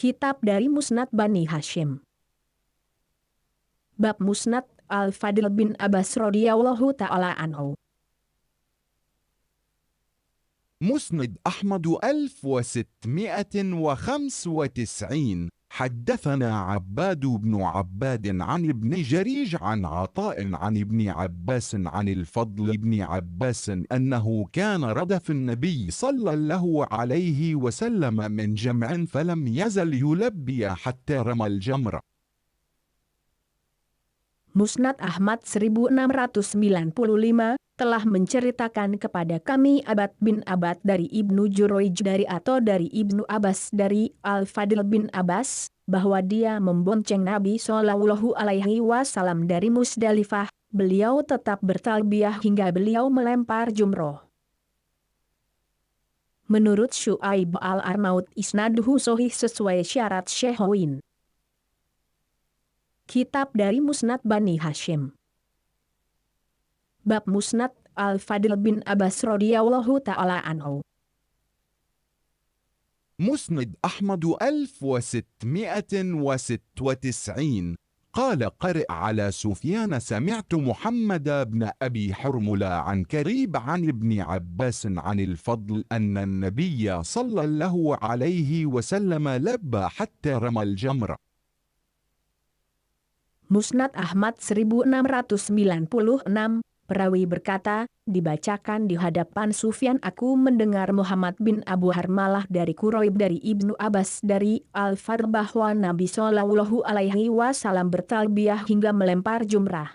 Kitab dari Musnad Bani Hashim. Bab Musnad Al-Fadl bin Abbas radhiyallahu ta'ala anhu. مسند أحمد 1695. حدثنا عباد بن عباد عن ابن جريج عن عطاء عن ابن عباس عن الفضل بن عباس أنه كان ردف النبي صلى الله عليه وسلم من جمع فلم يزل يلبي حتى رمى الجمر. Musnad Ahmad 1695 telah menceritakan kepada kami Abad bin Abad dari Ibnu Jurayj dari atau dari Ibnu Abbas dari Al-Fadl bin Abbas, bahwa dia membonceng Nabi Shallallahu Alaihi Wasallam dari Musdalifah. Beliau tetap bertalbiyah hingga beliau melempar jumroh. Menurut Syu'aib al-Arnaud isnaduhu sahih sesuai syarat Syekhain. Kitab dari Musnad Bani Hashim. Bab Musnad Al-Fadl bin Abbas radhiyallahu ta'ala anhu. مسند أحمد 1696. قال قرئ على سفيان سمعت محمد بن أبي حرملة عن كريب عن ابن عباس عن الفضل أن النبي صلى الله عليه وسلم لبى حتى رمى الجمر. Musnad Ahmad 1696, perawi berkata, dibacakan di hadapan Sufyan, aku mendengar Muhammad bin Abu Harmalah dari Quraib dari Ibnu Abbas dari Al-Fadl bahwa Nabi Shallallahu Alaihi Wasallam bertalbiyah hingga melempar jumrah.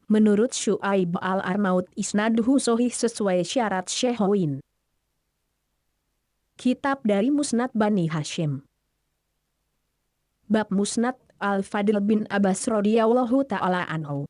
Menurut Syu'aib al-Arnaud isnaduhu sahih sesuai syarat Syekhain. Kitab dari Musnad Bani Hashim. Bab Musnad Al-Fadl bin Abbas radhiyallahu ta'ala anhu.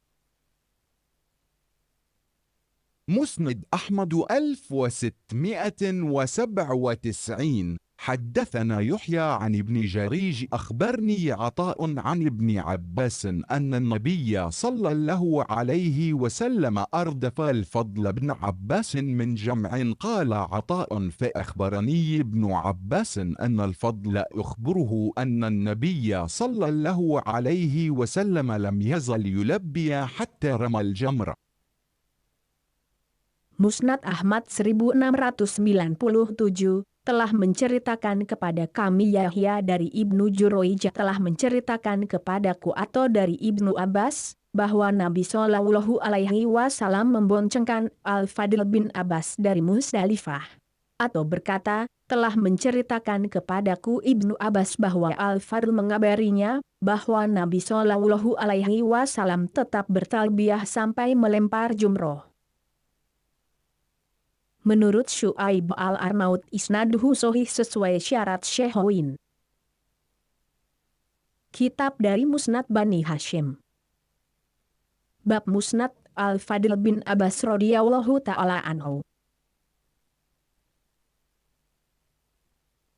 مسند أحمد 1697. حدثنا يحيى عن ابن جريج أخبرني عطاء عن ابن عباس أن النبي صلى الله عليه وسلم أردف الفضل بن عباس من جمع. قال عطاء فأخبرني ابن عباس أن الفضل يخبره أن النبي صلى الله عليه وسلم لم يزل يلبي حتى رمى الجمر. Musnad Ahmad 1697 telah menceritakan kepada kami Yahya dari Ibnu Jurayj telah menceritakan kepadaku atau dari Ibnu Abbas, bahwa Nabi Shallallahu Alaihi Wasallam memboncengkan Al-Fadl bin Abbas dari Musdalifah. Atau berkata, telah menceritakan kepadaku Ibnu Abbas bahwa Al-Fadl mengabarinya, bahwa Nabi Shallallahu Alaihi Wasallam tetap bertalbiyah sampai melempar jumroh. Menurut Syu'aib al-Arnaud isnaduhu sahih sesuai syarat Syekhain. Kitab dari Musnad Bani Hashim. Bab Musnad Al-Fadl bin Abbas radhiyallahu ta'ala anhu.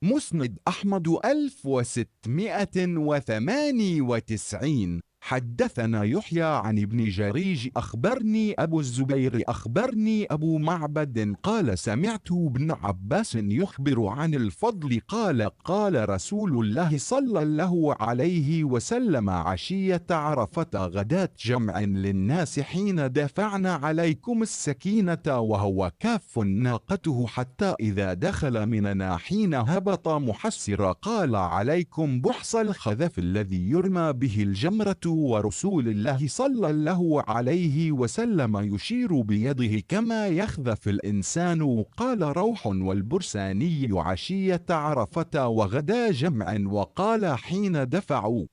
مسند أحمد 1698. حدثنا يحيى عن ابن جريج أخبرني أبو الزبير أخبرني أبو معبد قال سمعت ابن عباس يخبر عن الفضل قال قال رسول الله صلى الله عليه وسلم عشية عرفة غداة جمع للناس حين دفعنا عليكم السكينة وهو كاف ناقته حتى إذا دخل مننا حين هبط محسر قال عليكم بحص الخذف الذي يرمى به الجمرة ورسول الله صلى الله عليه وسلم يشير بيده كما يخذف الإنسان قال روح والبرساني عشية عرفة وغدا جمع وقال حين دفعوا.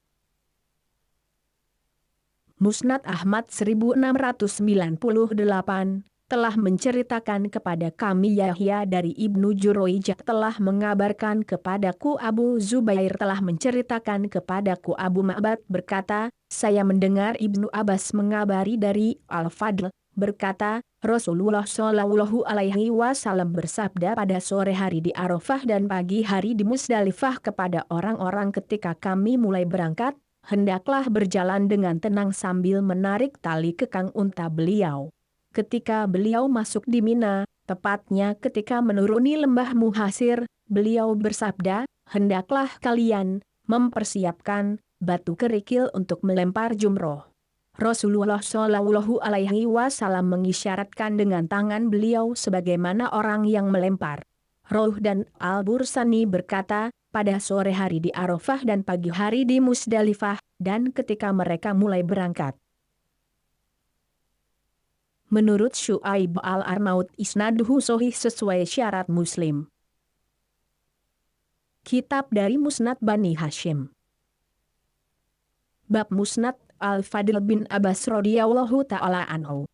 Musnad Ahmad 1698 telah menceritakan kepada kami Yahya dari Ibnu Jurayj telah mengabarkan kepadaku Abu Zubair telah menceritakan kepadaku Abu Ma'bad berkata, saya mendengar Ibnu Abbas mengabari dari Al-Fadl, berkata, Rasulullah Shallallahu Alaihi Wasallam bersabda pada sore hari di Arafah dan pagi hari di Musdalifah kepada orang-orang ketika kami mulai berangkat, hendaklah berjalan dengan tenang sambil menarik tali kekang unta beliau. Ketika beliau masuk di Mina, tepatnya ketika menuruni lembah Muhasir, beliau bersabda, hendaklah kalian mempersiapkan batu kerikil untuk melempar jumroh. Rasulullah Shallallahu Alaihi Wasallam mengisyaratkan dengan tangan beliau sebagaimana orang yang melempar. Rawh dan Al-Bursani berkata, pada sore hari di Arafah dan pagi hari di Musdalifah, dan ketika mereka mulai berangkat. Menurut Syu'aib Al-Arnaud isnaduhu sahih sesuai syarat Muslim. Kitab dari Musnad Bani Hashim. Bab Musnad Al-Fadl bin Abbas radhiyallahu ta'ala anhu.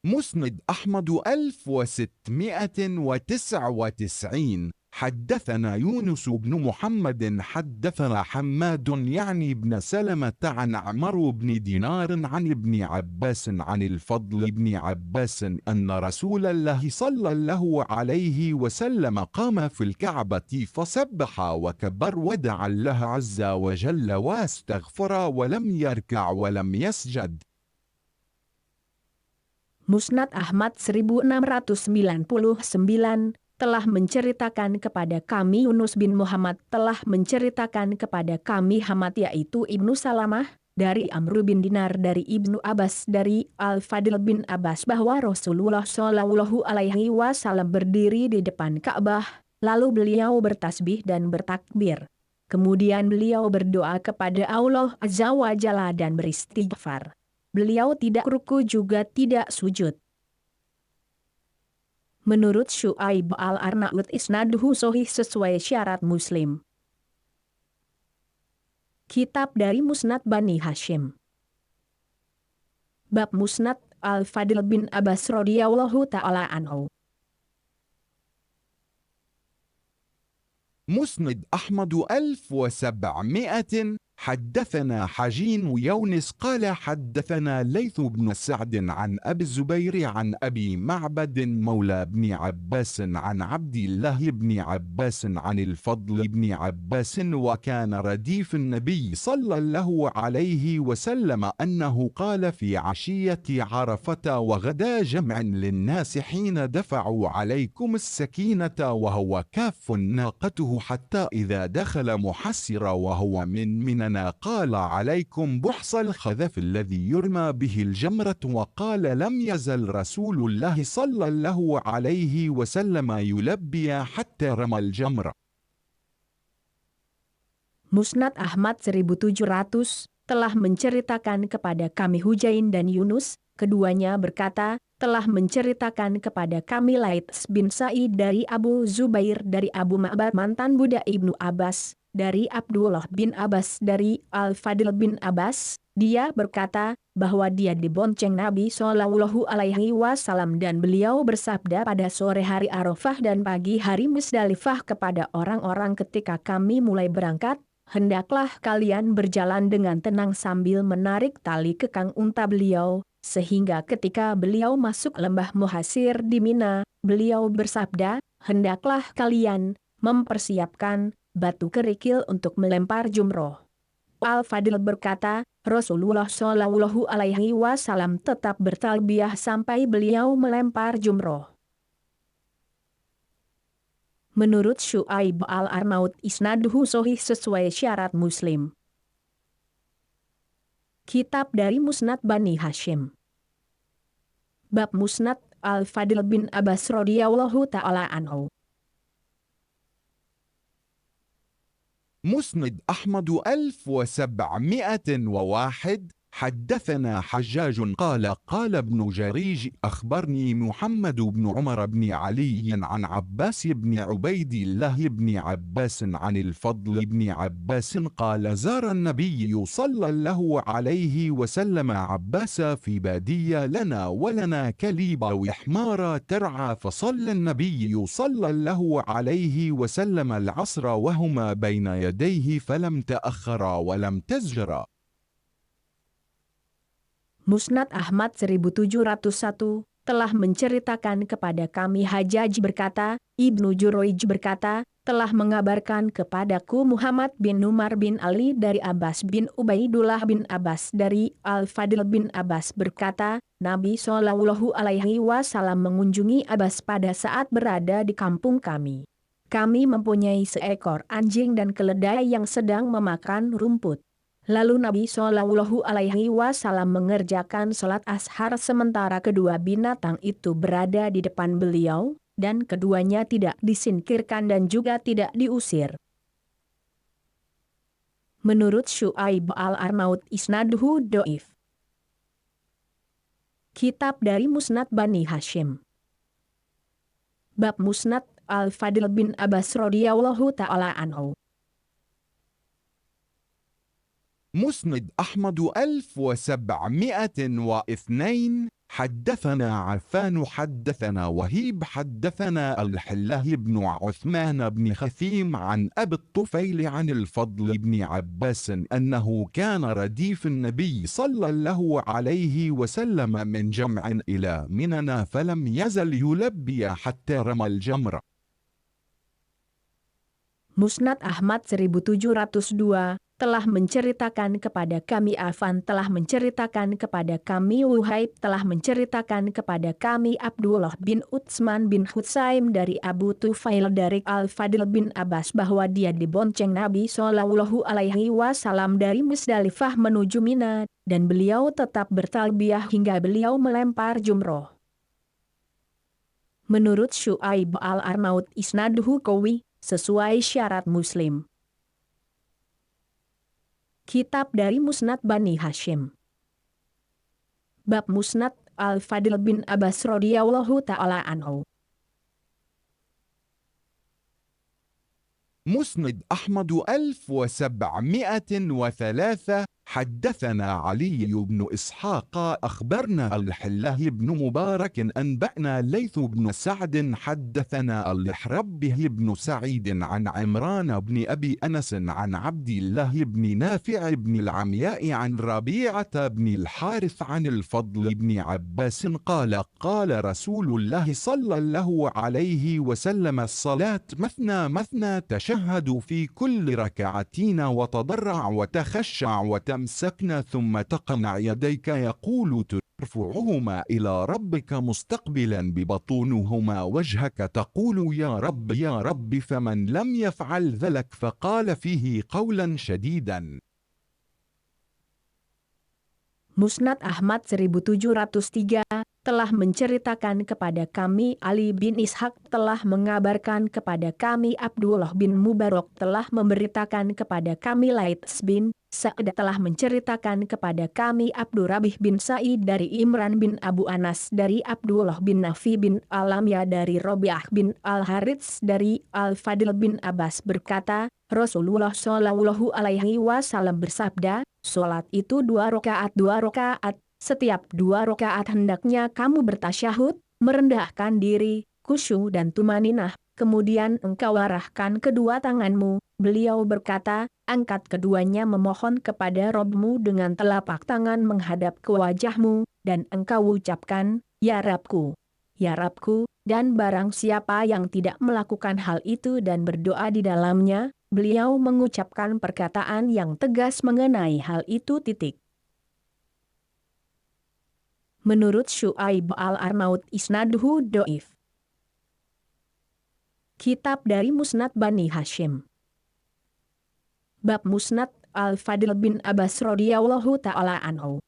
مسند أحمد 1699 حدثنا يونس بن محمد حدثنا حماد يعني بن سلمة عن عمرو بن دينار عن ابن عباس عن الفضل بن عباس أن رسول الله صلى الله عليه وسلم قام في الكعبة فسبح وكبر ودعا الله عز وجل واستغفر ولم يركع ولم يسجد. Musnad Ahmad 1699 telah menceritakan kepada kami Yunus bin Muhammad telah menceritakan kepada kami Hamad yaitu Ibnu Salamah, dari Amr bin Dinar dari Ibnu Abbas dari Al-Fadl bin Abbas bahwa Rasulullah Shallallahu Alaihi Wasallam berdiri di depan Ka'bah, lalu beliau bertasbih dan bertakbir. Kemudian beliau berdoa kepada Allah Azza wa Jalla dan beristighfar. Beliau tidak ruku juga tidak sujud. Menurut Syu'aib Al-Arnaud isnaduhu sahih sesuai syarat Muslim. Kitab dari Musnad Bani Hashim. Bab Musnad Al-Fadl bin Abbas radhiyallahu ta'ala anhu. مسند أحمد 1700 حدثنا حجين يونس قال حدثنا ليث بن سعد عن أبي الزبير عن أبي معبد مولى بن عباس عن عبد الله بن عباس عن الفضل بن عباس وكان رديف النبي صلى الله عليه وسلم أنه قال في عشية عرفة وغدا جمع للناس حين دفعوا عليكم السكينة وهو كاف ناقته حتى إذا دخل محسر وهو من قال عليكم بحص الخذف الذي يرمى به الجمرة وقال لم يزل رسول الله صلى الله عليه وسلم يلبي حتى رمى الجمرة. Musnad Ahmad 1700 telah menceritakan kepada kami Hujain dan Yunus, keduanya berkata, telah menceritakan kepada kami Laits bin Sa'id dari Abu Zubair dari Abu Ma'bad mantan budak Ibnu Abbas, dari Abdullah bin Abbas dari Al-Fadl bin Abbas, dia berkata bahwa dia dibonceng Nabi Shallallahu Alaihi Wasallam dan beliau bersabda pada sore hari Arafah dan pagi hari Musdalifah kepada orang-orang ketika kami mulai berangkat, hendaklah kalian berjalan dengan tenang sambil menarik tali kekang unta beliau, sehingga ketika beliau masuk lembah Muhasir di Mina, beliau bersabda, hendaklah kalian mempersiapkan batu kerikil untuk melempar jumroh. Al-Fadl berkata, Rasulullah Shallallahu Alaihi Wasallam tetap bertalbiyah sampai beliau melempar jumroh. Menurut Syu'aib Al-Arnaud isnaduhu sahih sesuai syarat Muslim. Kitab dari Musnad Bani Hashim. Bab Musnad Al-Fadl bin Abbas radhiyallahu ta'ala anhu. مسند أحمد 1701 حدثنا حجاج قال قال ابن جريج أخبرني محمد بن عمر بن علي عن عباس بن عبيد الله بن عباس عن الفضل بن عباس قال زار النبي صلى الله عليه وسلم عباس في بادية لنا ولنا كليب وحمار ترعى فصلى النبي صلى الله عليه وسلم العصر وهما بين يديه فلم تأخرا ولم تزجرا. Musnad Ahmad 1701 telah menceritakan kepada kami Hajjaj berkata, Ibnu Jurayj berkata, telah mengabarkan kepadaku Muhammad bin Umar bin Ali dari Abbas bin Ubaidullah bin Abbas dari Al-Fadl bin Abbas berkata, Nabi Shallallahu Alaihi Wasallam mengunjungi Abbas pada saat berada di kampung kami. Kami mempunyai seekor anjing dan keledai yang sedang memakan rumput. Lalu Nabi Shallallahu Alaihi Wasallam mengerjakan sholat ashar sementara kedua binatang itu berada di depan beliau, dan keduanya tidak disingkirkan dan juga tidak diusir. Menurut Syu'aib al-Arnaud isnaduhu do'if. Kitab dari Musnad Bani Hashim. Bab Musnad Al-Fadl bin Abbas radhiyallahu ta'ala anhu. مسند أحمد 1702 حدثنا عفان حدثنا وهيب حدثنا الحلاه بن عثمان بن خثيم عن أبي الطفيل عن الفضل بن عباس أنه كان رديف النبي صلى الله عليه وسلم من جمع إلى منى فلم يزل يلبي حتى رمى الجمر. Musnad Ahmad 1702 telah menceritakan kepada kami Affan telah menceritakan kepada kami Wuhaib telah menceritakan kepada kami Abdullah bin Utsman bin Hutsaim dari Abu Tufail dari Al-Fadl bin Abbas bahwa dia dibonceng Nabi Shallallahu Alaihi Wasallam dari Musdalifah menuju Mina, dan beliau tetap bertalbiyah hingga beliau melempar jumroh. Menurut Syu'aib al-Arnaud isnaduhu qawi, sesuai syarat Muslim. Kitab dari Musnad Bani Hashim. Bab Musnad Al-Fadl bin Abbas radhiyallahu ta'ala anhu. مسند أحمد 1703 حدثنا علي بن إسحاق أخبرنا الحلاه بن مبارك أنبأنا ليث بن سعد حدثنا الحربه بن سعيد عن عمران بن أبي أنس عن عبد الله بن نافع بن العمياء عن ربيعة بن الحارث عن الفضل بن عباس قال قال رسول الله صلى الله عليه وسلم الصلاة مثنى مثنى تشهد في كل ركعتين وتضرع وتخشع وتمسكن ثم تقنع يديك يقول ترفعهما إلى ربك مستقبلا ببطونهما وجهك تقول يا رب فمن لم يفعل ذلك فقال فيه قولا شديدا. Musnad Ahmad 1703 telah menceritakan kepada kami Ali bin Ishaq telah mengabarkan kepada kami Abdullah bin Mubarak telah memberitakan kepada kami Laits bin Sa'd telah menceritakan kepada kami Abdurrabih bin Sa'id dari Imran bin Abu Anas dari Abdullah bin Nafi bin Alamya dari Robi'ah bin Al-Harits dari Al-Fadl bin Abbas berkata, Rasulullah Shallallahu Alaihi Wasallam bersabda, sholat itu 2 rakaat, setiap 2 rakaat hendaknya kamu bertasyahud, merendahkan diri, khusyuk dan tumaninah, kemudian engkau arahkan kedua tanganmu, beliau berkata, angkat keduanya memohon kepada Rabbmu dengan telapak tangan menghadap ke wajahmu, dan engkau ucapkan, Ya Rabbku, dan barang siapa yang tidak melakukan hal itu dan berdoa di dalamnya, beliau mengucapkan perkataan yang tegas mengenai hal itu. Menurut Syu'aib al-Arnaud isnaduhu do'if. Kitab dari Musnad Bani Hashim. Bab Musnad Al-Fadl bin Abbas radhiyallahu ta'ala anhu.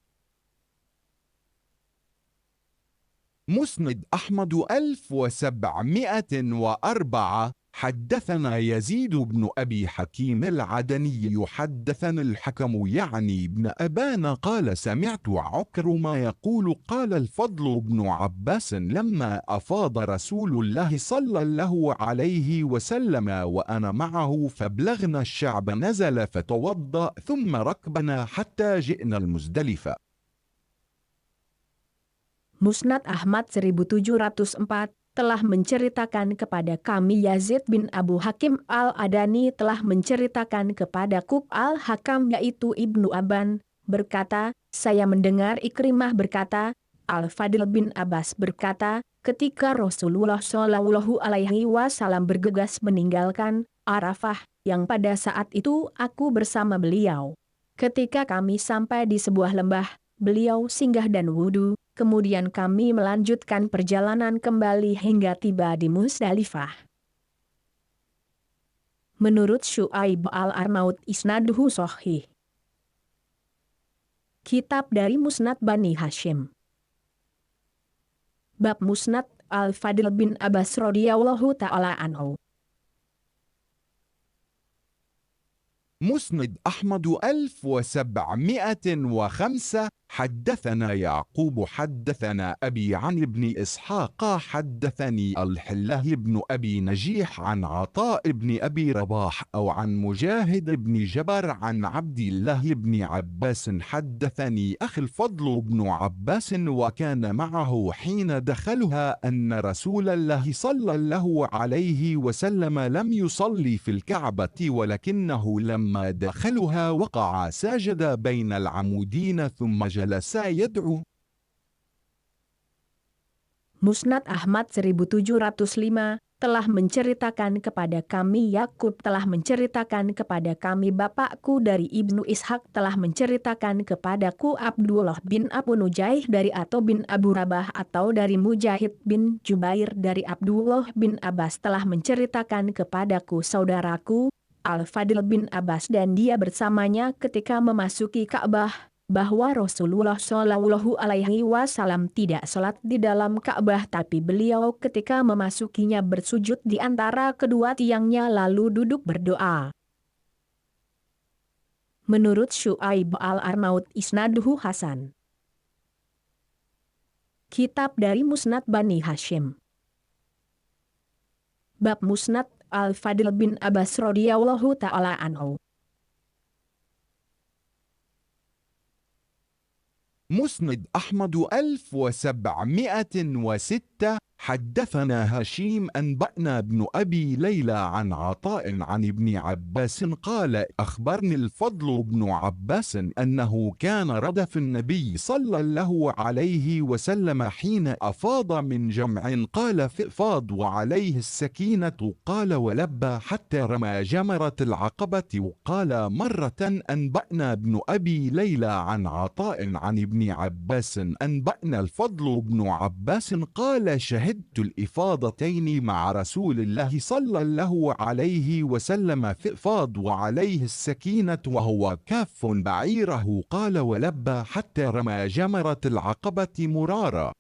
مسند أحمد 1704 حدثنا يزيد بن أبي حكيم العدني يحدثنا الحكم يعني بن أبان قال سمعت عكرمة يقول قال الفضل بن عباس لما أفاض رسول الله صلى الله عليه وسلم وأنا معه فبلغنا الشعب نزل فتوضأ ثم ركبنا حتى جئنا المزدلفة. Musnad Ahmad 1704 telah menceritakan kepada kami Yazid bin Abu Hakim al-Adani telah menceritakan kepada Kub al-Hakam yaitu Ibnu Aban, berkata, saya mendengar Ikrimah berkata, Al-Fadl bin Abbas berkata, ketika Rasulullah Shallallahu Alaihi Wasallam bergegas meninggalkan Arafah, yang pada saat itu aku bersama beliau. Ketika kami sampai di sebuah lembah, beliau singgah dan wudhu, kemudian kami melanjutkan perjalanan kembali hingga tiba di Musdalifah. Menurut Syu'aib al-Arnaud isnaduhu sahih. Kitab dari Musnad Bani Hashim. Bab Musnad Al-Fadl bin Abbas radhiyallahu ta'ala anhu. مسند أحمد 1705 حدثنا يعقوب حدثنا أبي عن ابن إسحاق حدثني الحله بن أبي نجيح عن عطاء بن أبي رباح أو عن مجاهد بن جبر عن عبد الله بن عباس حدثني أخي الفضل بن عباس وكان معه حين دخلها أن رسول الله صلى الله عليه وسلم لم يصلي في الكعبة ولكنه لما دخلها وقع ساجد بين العمودين ثم جلس يدعو. Musnad Ahmad 1705 telah menceritakan kepada kami Yakub telah menceritakan kepada kami bapakku dari Ibnu Ishaq telah menceritakan kepadaku Abdullah bin Abu Nujaih dari Ato bin Abu Rabah atau dari Mujahid bin Jubair dari Abdullah bin Abbas telah menceritakan kepadaku saudaraku Al-Fadl bin Abbas dan dia bersamanya ketika memasuki Ka'bah, bahwa Rasulullah Shallallahu Alaihi Wasallam tidak sholat di dalam Ka'bah tapi beliau ketika memasukinya bersujud di antara kedua tiangnya lalu duduk berdoa. Menurut Syu'aib al-Arnaud isnaduhu Hasan. Kitab dari Musnad Bani Hashim. Bab Musnad Al-Fadl bin Abbas radhiyallahu ta'ala anhu. مسند أحمد 1706 حدثنا هشيم أنبأنا بن أبي ليلى عن عطاء عن ابن عباس قال أخبرني الفضل بن عباس أنه كان ردف النبي صلى الله عليه وسلم حين أفاض من جمع قال فأفاض وعليه السكينة قال ولبى حتى رمى جمرة العقبة وقال مرة أنبأنا بن أبي ليلى عن عطاء عن ابن عباس أنبأنا الفضل بن عباس قال شهدت الإفاضتين مع رسول الله صلى الله عليه وسلم فأفاض وعليه السكينة وهو كاف بعيره قال ولبى حتى رمى جمرة العقبة مرارا.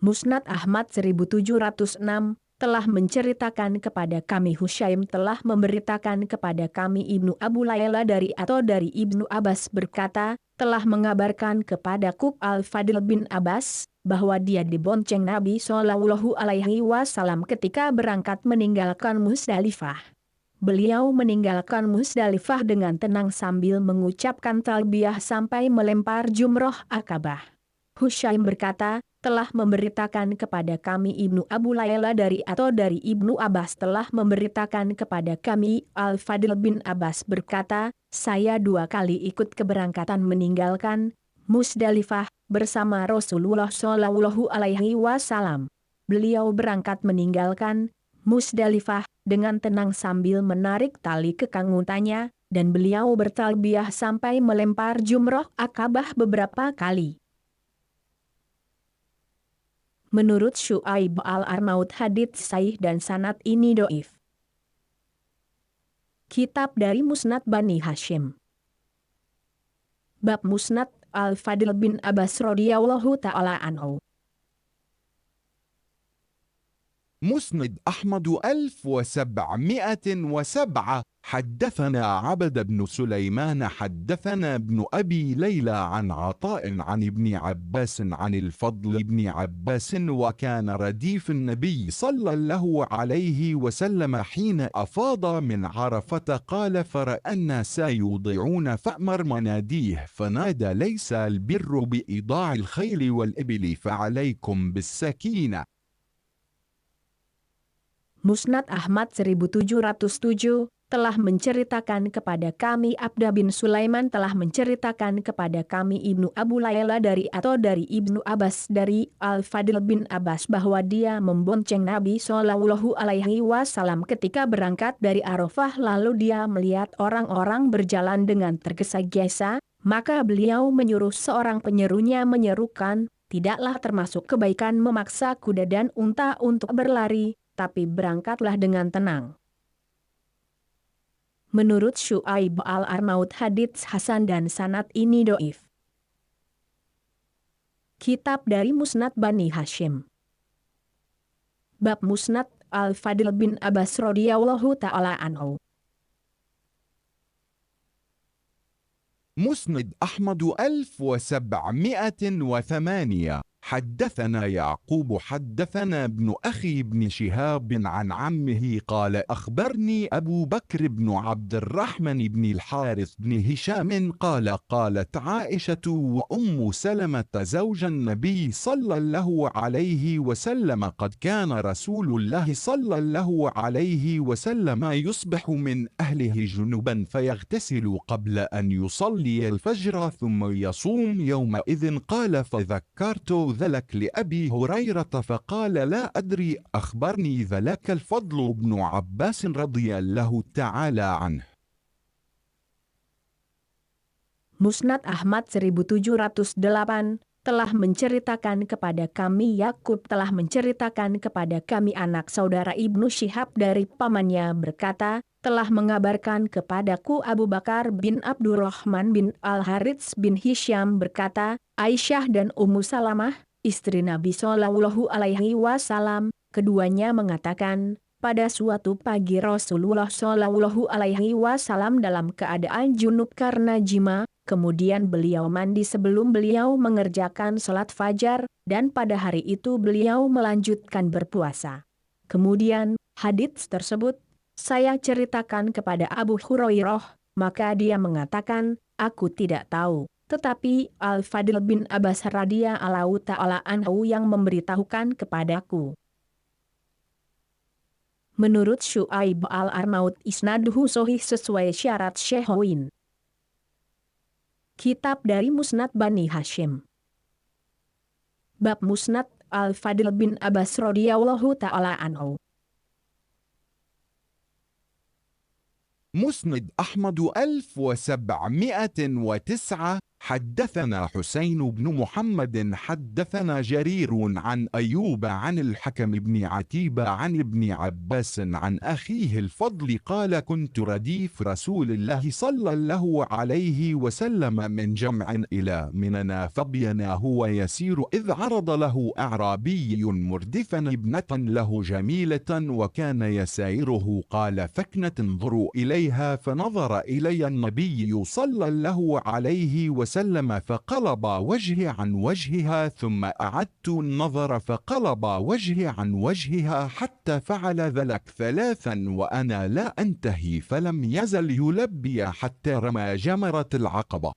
Musnad Ahmad 1706 telah menceritakan kepada kami Husyaim telah memberitakan kepada kami Ibnu Abu Layla dari atau dari Ibnu Abbas berkata, telah mengabarkan kepadaku Al-Fadl bin Abbas, bahwa dia dibonceng Nabi Shallallahu Alaihi Wasallam ketika berangkat meninggalkan Musdalifah. Beliau meninggalkan Musdalifah dengan tenang sambil mengucapkan talbiyah sampai melempar jumroh Akabah. Husyaim berkata, telah memberitakan kepada kami Ibnu Abu Layla dari atau dari Ibnu Abbas telah memberitakan kepada kami Al-Fadl bin Abbas berkata, saya 2 kali ikut keberangkatan meninggalkan Musdalifah bersama Rasulullah Shallallahu Alaihi Wasallam. Beliau berangkat meninggalkan Musdalifah dengan tenang sambil menarik tali kekang untanya, dan beliau bertalbiyah sampai melempar jumroh Akabah beberapa kali. Menurut Syu'aib al-Arnaud hadits sahih dan sanad ini doif. Kitab dari Musnad Bani Hashim. Bab Musnad Al-Fadl bin Abbas radhiyallahu ta'ala anhu. مسند أحمد 1707 حدثنا عبد بن سليمان حدثنا ابن أبي ليلى عن عطاء عن ابن عباس عن الفضل بن عباس وكان رديف النبي صلى الله عليه وسلم حين أفاض من عرفة قال فرأى الناس يوضعون فأمر مناديه فنادى ليس البر بإيضاع الخيل والإبل فعليكم بالسكينة. Musnad Ahmad 1707 telah menceritakan kepada kami, Abda bin Sulaiman telah menceritakan kepada kami Ibnu Abu Layla dari Ibnu Abbas dari Al-Fadl bin Abbas bahwa dia membonceng Nabi Shallallahu Alaihi Wasallam ketika berangkat dari Arafah, lalu dia melihat orang-orang berjalan dengan tergesa-gesa, maka beliau menyuruh seorang penyerunya menyerukan, tidaklah termasuk kebaikan memaksa kuda dan unta untuk berlari, tapi berangkatlah dengan tenang. Menurut Syu'aib al-Arnaud hadits Hasan dan sanad ini doif. Kitab dari Musnad Bani Hashim. Bab Musnad Al-Fadl bin Abbas radhiyallahu ta'ala anhu. مسند أحمد 1708. حدثنا يعقوب حدثنا ابن أخي بن شهاب عن عمه قال أخبرني أبو بكر بن عبد الرحمن بن الحارث بن هشام قال قالت عائشة وأم سلمة زوج النبي صلى الله عليه وسلم قد كان رسول الله صلى الله عليه وسلم يصبح من أهله جنبا فيغتسل قبل أن يصلي الفجر ثم يصوم يومئذ قال فذكرت ذلك لأبي هريرة فقال لا أدري أخبرني ذلك الفضل بن عباس رضي الله تعالى عنه. Musnad Ahmad 1708 telah menceritakan kepada kami, Yakub telah menceritakan kepada kami anak saudara Ibnu Syihab dari pamannya berkata, telah mengabarkan kepadaku Abu Bakar bin Abdurrahman bin Al-Harits bin Hisham berkata, Aisyah dan Ummu Salamah, istri Nabi Shallallahu Alaihi Wasallam, keduanya mengatakan, pada suatu pagi Rasulullah Shallallahu Alaihi Wasallam dalam keadaan junub karena jima, kemudian beliau mandi sebelum beliau mengerjakan sholat fajar, dan pada hari itu beliau melanjutkan berpuasa. Kemudian, hadits tersebut, saya ceritakan kepada Abu Hurairah, maka dia mengatakan, aku tidak tahu. Tetapi Al-Fadl bin Abbas radhiyallahu ta'ala anhu yang memberitahukan kepadaku. Menurut Syu'aib al-Arnaud isnaduhu sahih sesuai syarat Syekhoin. Kitab dari Musnad Bani Hashim. Bab Musnad Al-Fadl bin Abbas radhiyallahu ta'ala anhu. مسند أحمد 1709. حدثنا حسين بن محمد حدثنا جرير عن أيوب عن الحكم بن عتيبة عن ابن عباس عن أخيه الفضل قال كنت رديف رسول الله صلى الله عليه وسلم من جمع إلى مننا فبينا هو يسير إذ عرض له أعرابي مردفا ابنة له جميلة وكان يسائره قال فكنة انظروا إليها فنظر إلي النبي صلى الله عليه وسلم فقلب وجهي عن وجهها ثم أعدت النظر فقلب وجهي عن وجهها حتى فعل ذلك ثلاثا وأنا لا أنتهي فلم يزل يلبي حتى رمى جمرة العقبة.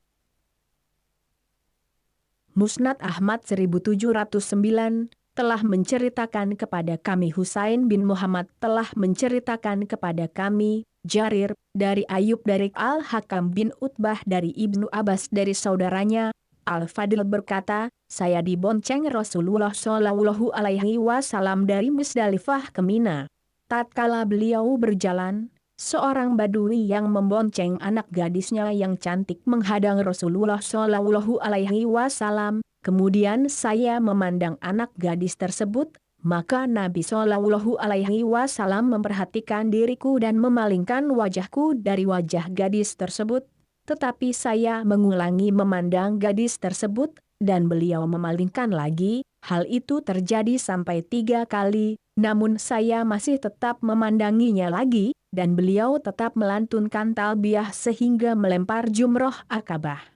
Musnad Ahmad 1709 telah menceritakan kepada kami Husain bin Muhammad telah menceritakan kepada kami Jarir dari Ayub dari Al-Hakam bin Utbah dari Ibnu Abbas dari saudaranya. Al-Fadl berkata, saya dibonceng Rasulullah Shallallahu Alaihi Wasallam dari Musdalifah ke Mina. Tatkala beliau berjalan, seorang badui yang membonceng anak gadisnya yang cantik menghadang Rasulullah Shallallahu Alaihi Wasallam. Kemudian saya memandang anak gadis tersebut, maka Nabi Shallallahu Alaihi Wasallam memperhatikan diriku dan memalingkan wajahku dari wajah gadis tersebut. Tetapi saya mengulangi memandang gadis tersebut, dan beliau memalingkan lagi. Hal itu terjadi sampai 3 kali, namun saya masih tetap memandanginya lagi, dan beliau tetap melantunkan talbiyah sehingga melempar jumroh Akabah.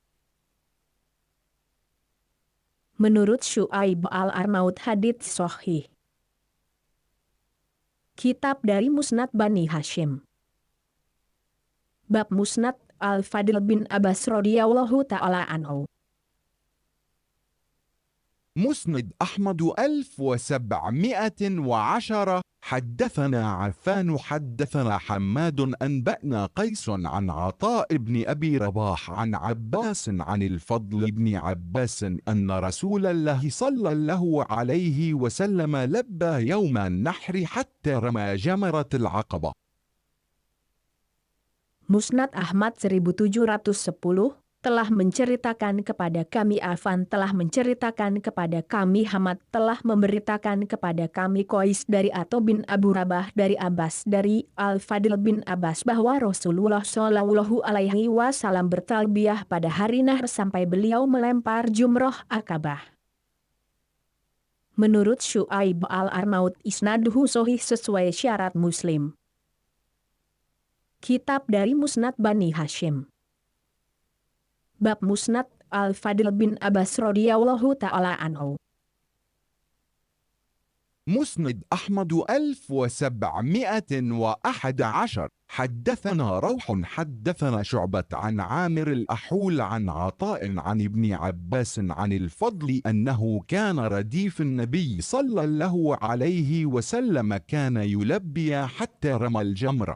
Menurut Syu'aib al-Arnaud hadits sahih. Kitab dari Musnad Bani Hashim. Bab Musnad Al-Fadl bin Abbas radhiyallahu ta'ala anhu. مسند أحمد 1710. حدثنا عفان حدثنا حماد أنبأنا قيس عن عطاء بن أبي رباح عن عباس عن الفضل بن عباس أن رسول الله صلى الله عليه وسلم لبى يوم النحر حتى رمى جمرة العقبة. Musnad Ahmad 1710 telah menceritakan kepada kami Affan telah menceritakan kepada kami Hamad telah memberitakan kepada kami Qais dari Atha bin Abu Rabah dari Abbas dari Al-Fadl bin Abbas bahwa Rasulullah Shallallahu Alaihi Wasallam bertalbiyah pada hari Nahr sampai beliau melempar jumroh Akabah. Menurut Syu'aib al-Arnaud isnaduhu sahih sesuai syarat Muslim. Kitab dari Musnad Bani Hashim. Bab Musnad Al-Fadl bin Abbas radhiyallahu ta'ala anhu. مسند أحمد 1711. حدثنا روح حدثنا شعبة عن عامر الأحول عن عطاء عن ابن عباس عن الفضل أنه كان رديف النبي صلى الله عليه وسلم كان يلبي حتى رمى الجمرة.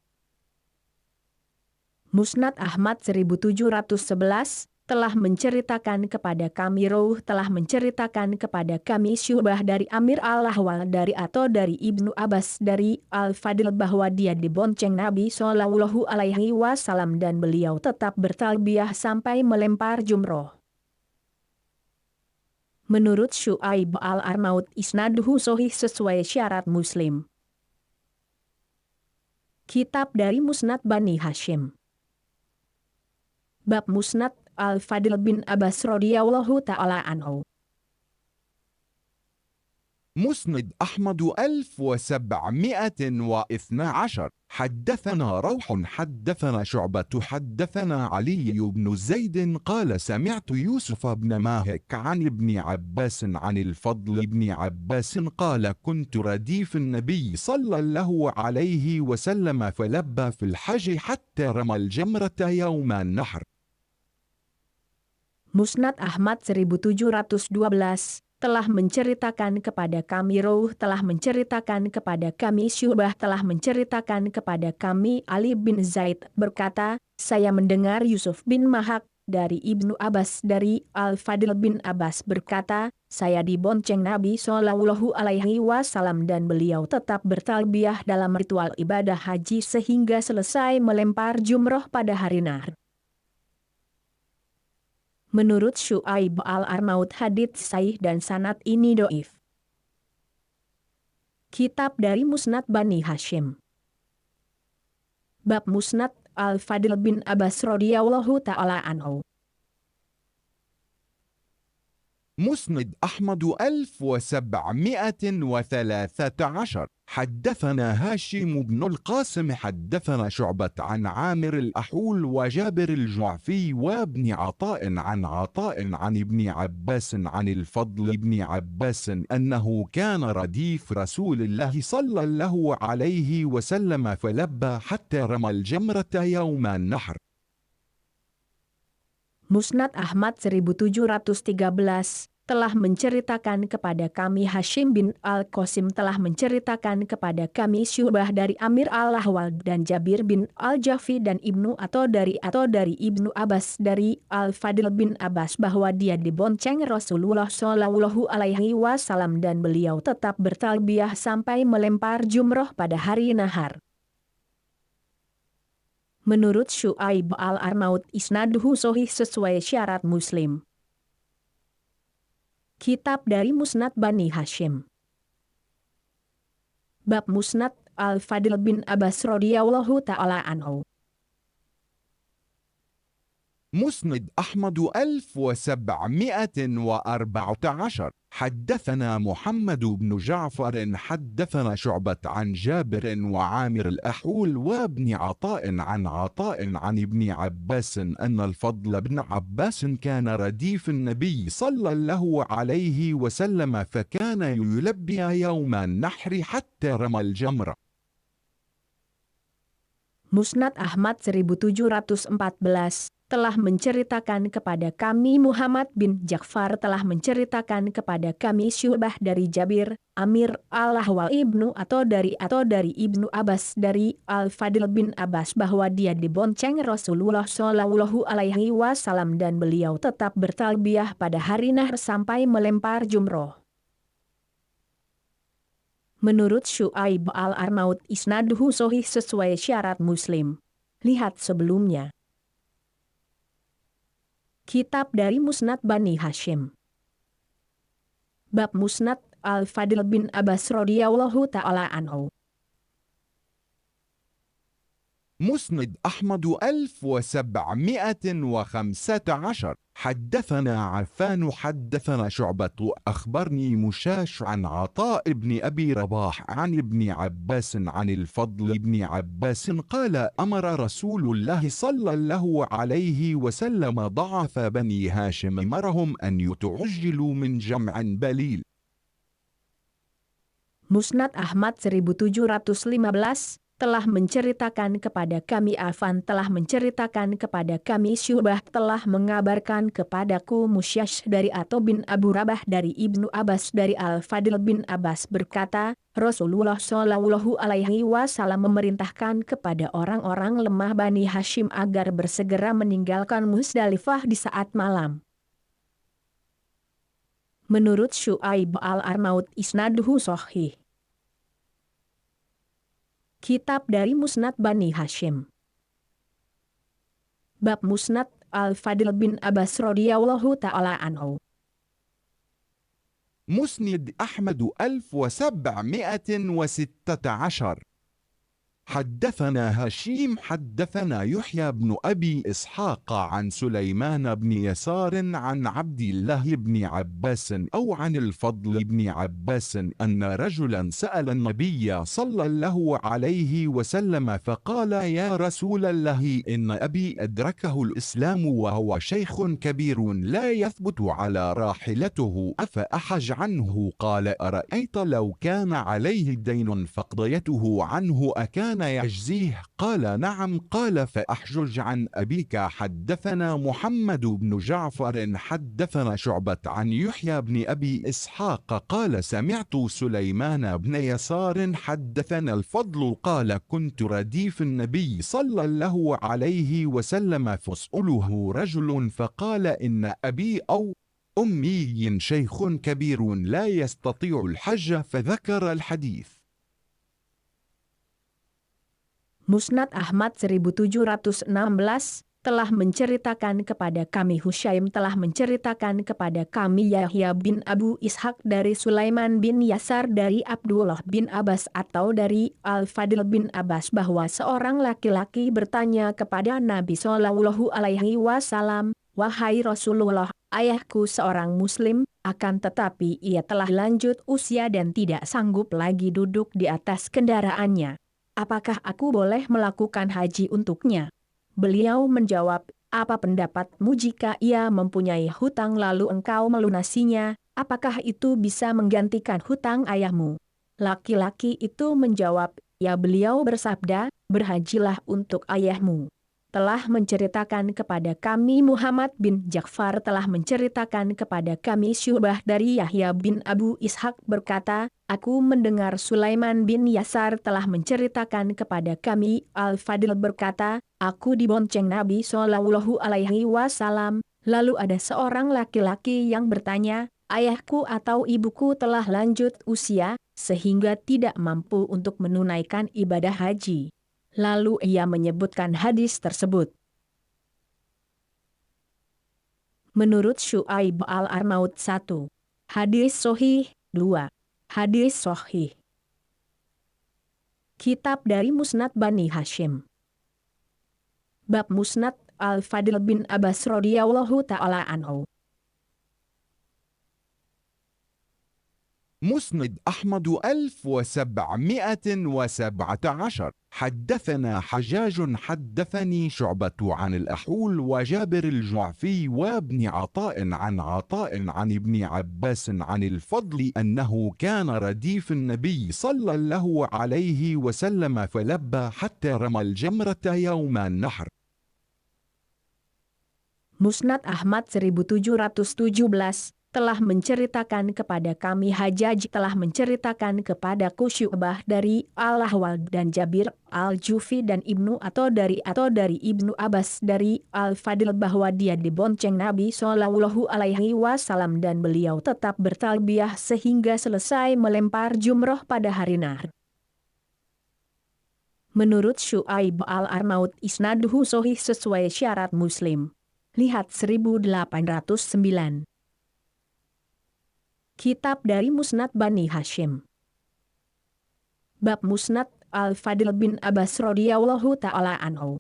Musnad Ahmad 1711 telah menceritakan kepada kami Rouh telah menceritakan kepada kami Syu'bah dari Amir al-Ahwal dari Atha dari Ibnu Abbas dari Al-Fadl bahwa dia dibonceng Nabi Shallallahu Alaihi Wasallam dan beliau tetap bertalbiyah sampai melempar jumroh. Menurut Syu'aib al-Arnaud isnaduhu sahih sesuai syarat Muslim. Kitab dari Musnad Bani Hashim. Bab Musnad Al-Fadl bin Abbas radhiyallahu ta'ala anhu. مسند أحمد 1712. حدثنا روح حدثنا شعبة حدثنا علي بن زيد قال سمعت يوسف بن ماهك عن ابن عباس عن الفضل بن عباس قال كنت رديف النبي صلى الله عليه وسلم فلبى في الحج حتى رمى الجمرة يوم النحر. Musnad Ahmad 1712 telah menceritakan kepada kami Rouh telah menceritakan kepada kami Syu'bah telah menceritakan kepada kami Ali bin Zaid berkata, saya mendengar Yusuf bin Mahak dari Ibnu Abbas dari Al-Fadl bin Abbas berkata, saya dibonceng Nabi Shallallahu Alaihi Wasallam dan beliau tetap bertalbiyah dalam ritual ibadah haji sehingga selesai melempar jumroh pada hari Nahr. Menurut Syu'aib al-Arnaud hadits sahih dan sanad ini doif. Kitab dari Musnad Bani Hashim. Bab Musnad Al-Fadl bin Abbas radhiyallahu ta'ala anhu. مسند أحمد 1713. حدثنا هاشم بن القاسم حدثنا شعبة عن عامر الأحول وجابر الجعفي وابن عطاء عن عطاء عن ابن عباس عن الفضل بن عباس أنه كان رديف رسول الله صلى الله عليه وسلم فلبى حتى رمى الجمرة يوم النحر. Musnad Ahmad 1713 telah menceritakan kepada kami Hashim bin Al-Qasim telah menceritakan kepada kami Syu'bah dari Amir al-Ahwal dan Jabir bin Al-Jafi dan Ibnu Atha dari Ibnu Abbas dari Al-Fadl bin Abbas bahwa dia dibonceng Rasulullah Shallallahu Alaihi Wasallam dan beliau tetap bertalbiyah sampai melempar jumroh pada hari Nahar. Menurut Syu'aib al-Arnaud isnaduhu sahih sesuai syarat Muslim. Kitab dari Musnad Bani Hashim. Bab Musnad Al-Fadl bin Abbas radhiyallahu ta'ala anhu. مسند أحمد 1714. حدثنا محمد بن جعفر حدثنا شعبة عن جابر وعامر الأحول وابن عطاء عن عطاء عن ابن عباس أن الفضل بن عباس كان رديف النبي صلى الله عليه وسلم فكان يلبي يوم النحر حتى رمى الجمرة. Musnad Ahmad 1714 telah menceritakan kepada kami Muhammad bin Ja'far telah menceritakan kepada kami Syu'bah dari Jabir, Amir al-Ahwal ibnu atau dari Ibnu Abbas dari Al-Fadil bin Abbas bahwa dia dibonceng Rasulullah Shallallahu Alaihi Wasallam dan beliau tetap bertalbiyah pada hari Nahr sampai melempar jumroh. Menurut Syu'aib al-Arnaud isnaduhu sahih sesuai syarat Muslim. Lihat sebelumnya. Kitab dari Musnad Bani Hashim. Bab Musnad Al-Fadil bin Abbas radhiyallahu ta'ala anhu. مسند أحمد 1715. حدثنا عفان حدثنا شعبة أخبرني مشاش عن عطاء بن أبي رباح عن ابن عباس عن الفضل بن عباس قال أمر رسول الله صلى الله عليه وسلم ضعف بني هاشم مرهم أن يتعجلوا من جمع بليل. Musnad Ahmad 1715 telah menceritakan kepada kami Affan telah menceritakan kepada kami Syu'bah telah mengabarkan kepadaku Musyash dari Atha bin Abu Rabah dari Ibnu Abbas dari Al-Fadil bin Abbas berkata, Rasulullah Shallallahu Alaihi Wasallam memerintahkan kepada orang-orang lemah Bani Hashim agar bersegera meninggalkan Musdalifah di saat malam. Menurut Syu'aib al-Arnaud isnaduhu sahih. Kitab dari Musnad Bani Hashim. Bab Musnad Al-Fadil bin Abbas radhiyallahu ta'ala anhu. مسند أحمد 1716. حدثنا هشيم حدثنا يحيى بن أبي إسحاق عن سليمان بن يسار عن عبد الله بن عباس أو عن الفضل بن عباس أن رجلا سأل النبي صلى الله عليه وسلم فقال يا رسول الله إن أبي أدركه الإسلام وهو شيخ كبير لا يثبت على راحلته أفأحج عنه؟ قال أرأيت لو كان عليه دين فقضيته عنه أكان يجزيه؟ قال نعم. قال فأحجج عن أبيك. حدثنا محمد بن جعفر حدثنا شعبة عن يحيى بن أبي إسحاق قال سمعت سليمان بن يسار حدثنا الفضل قال كنت رديف النبي صلى الله عليه وسلم فاسأله رجل فقال إن أبي أو أمي شيخ كبير لا يستطيع الحج فذكر الحديث. Musnad Ahmad 1716 telah menceritakan kepada kami Husyaim telah menceritakan kepada kami Yahya bin Abu Ishaq dari Sulaiman bin Yasar dari Abdullah bin Abbas atau dari Al-Fadil bin Abbas bahwa seorang laki-laki bertanya kepada Nabi Shallallahu Alaihi Wasallam, wahai Rasulullah, ayahku seorang muslim, akan tetapi ia telah lanjut usia dan tidak sanggup lagi duduk di atas kendaraannya. Apakah aku boleh melakukan haji untuknya? Beliau menjawab, apa pendapatmu jika ia mempunyai hutang lalu engkau melunasinya, apakah itu bisa menggantikan hutang ayahmu? Laki-laki itu menjawab, ya. Beliau bersabda, berhajilah untuk ayahmu. Telah menceritakan kepada kami Muhammad bin Ja'far telah menceritakan kepada kami Syu'bah dari Yahya bin Abu Ishaq berkata, aku mendengar Sulaiman bin Yasar telah menceritakan kepada kami Al-Fadil berkata, aku dibonceng Nabi Shallallahu Alaihi Wasallam, lalu ada seorang laki-laki yang bertanya, ayahku atau ibuku telah lanjut usia, sehingga tidak mampu untuk menunaikan ibadah haji. Lalu ia menyebutkan hadis tersebut. Menurut Syu'aib al-Arnaud 1. Hadis sahih 2. Hadis sahih. Kitab dari Musnad Bani Hashim. Bab Musnad Al-Fadil bin Abbas radhiyallahu ta'ala anhu. مسند أحمد 1717. حدثنا حجاج حدثني شعبة عن الأحول وجابر الجعفي وابن عطاء عن عطاء عن ابن عباس عن الفضل أنه كان رديف النبي صلى الله عليه وسلم فلبى حتى رمى الجمرة يوم النحر. Musnad Ahmad 1717 telah menceritakan kepada kami Hajjaj telah menceritakan kepadaku Syu'bah dari Al-Ahwal dan Jabir Al-Jufi dan Ibnu atau dari Ibnu Abbas dari Al-Fadl bahwa dia dibonceng Nabi Shallallahu Alaihi Wasallam dan beliau tetap bertalbiyah sehingga selesai melempar jumroh pada hari Nahr. Menurut Syu'aib Al-Arnaud isnaduhu sahih sesuai syarat Muslim. Lihat 1809. Kitab dari Musnad Bani Hashim. Bab Musnad Al-Fadl bin Abbas radhiyallahu ta'ala anhu.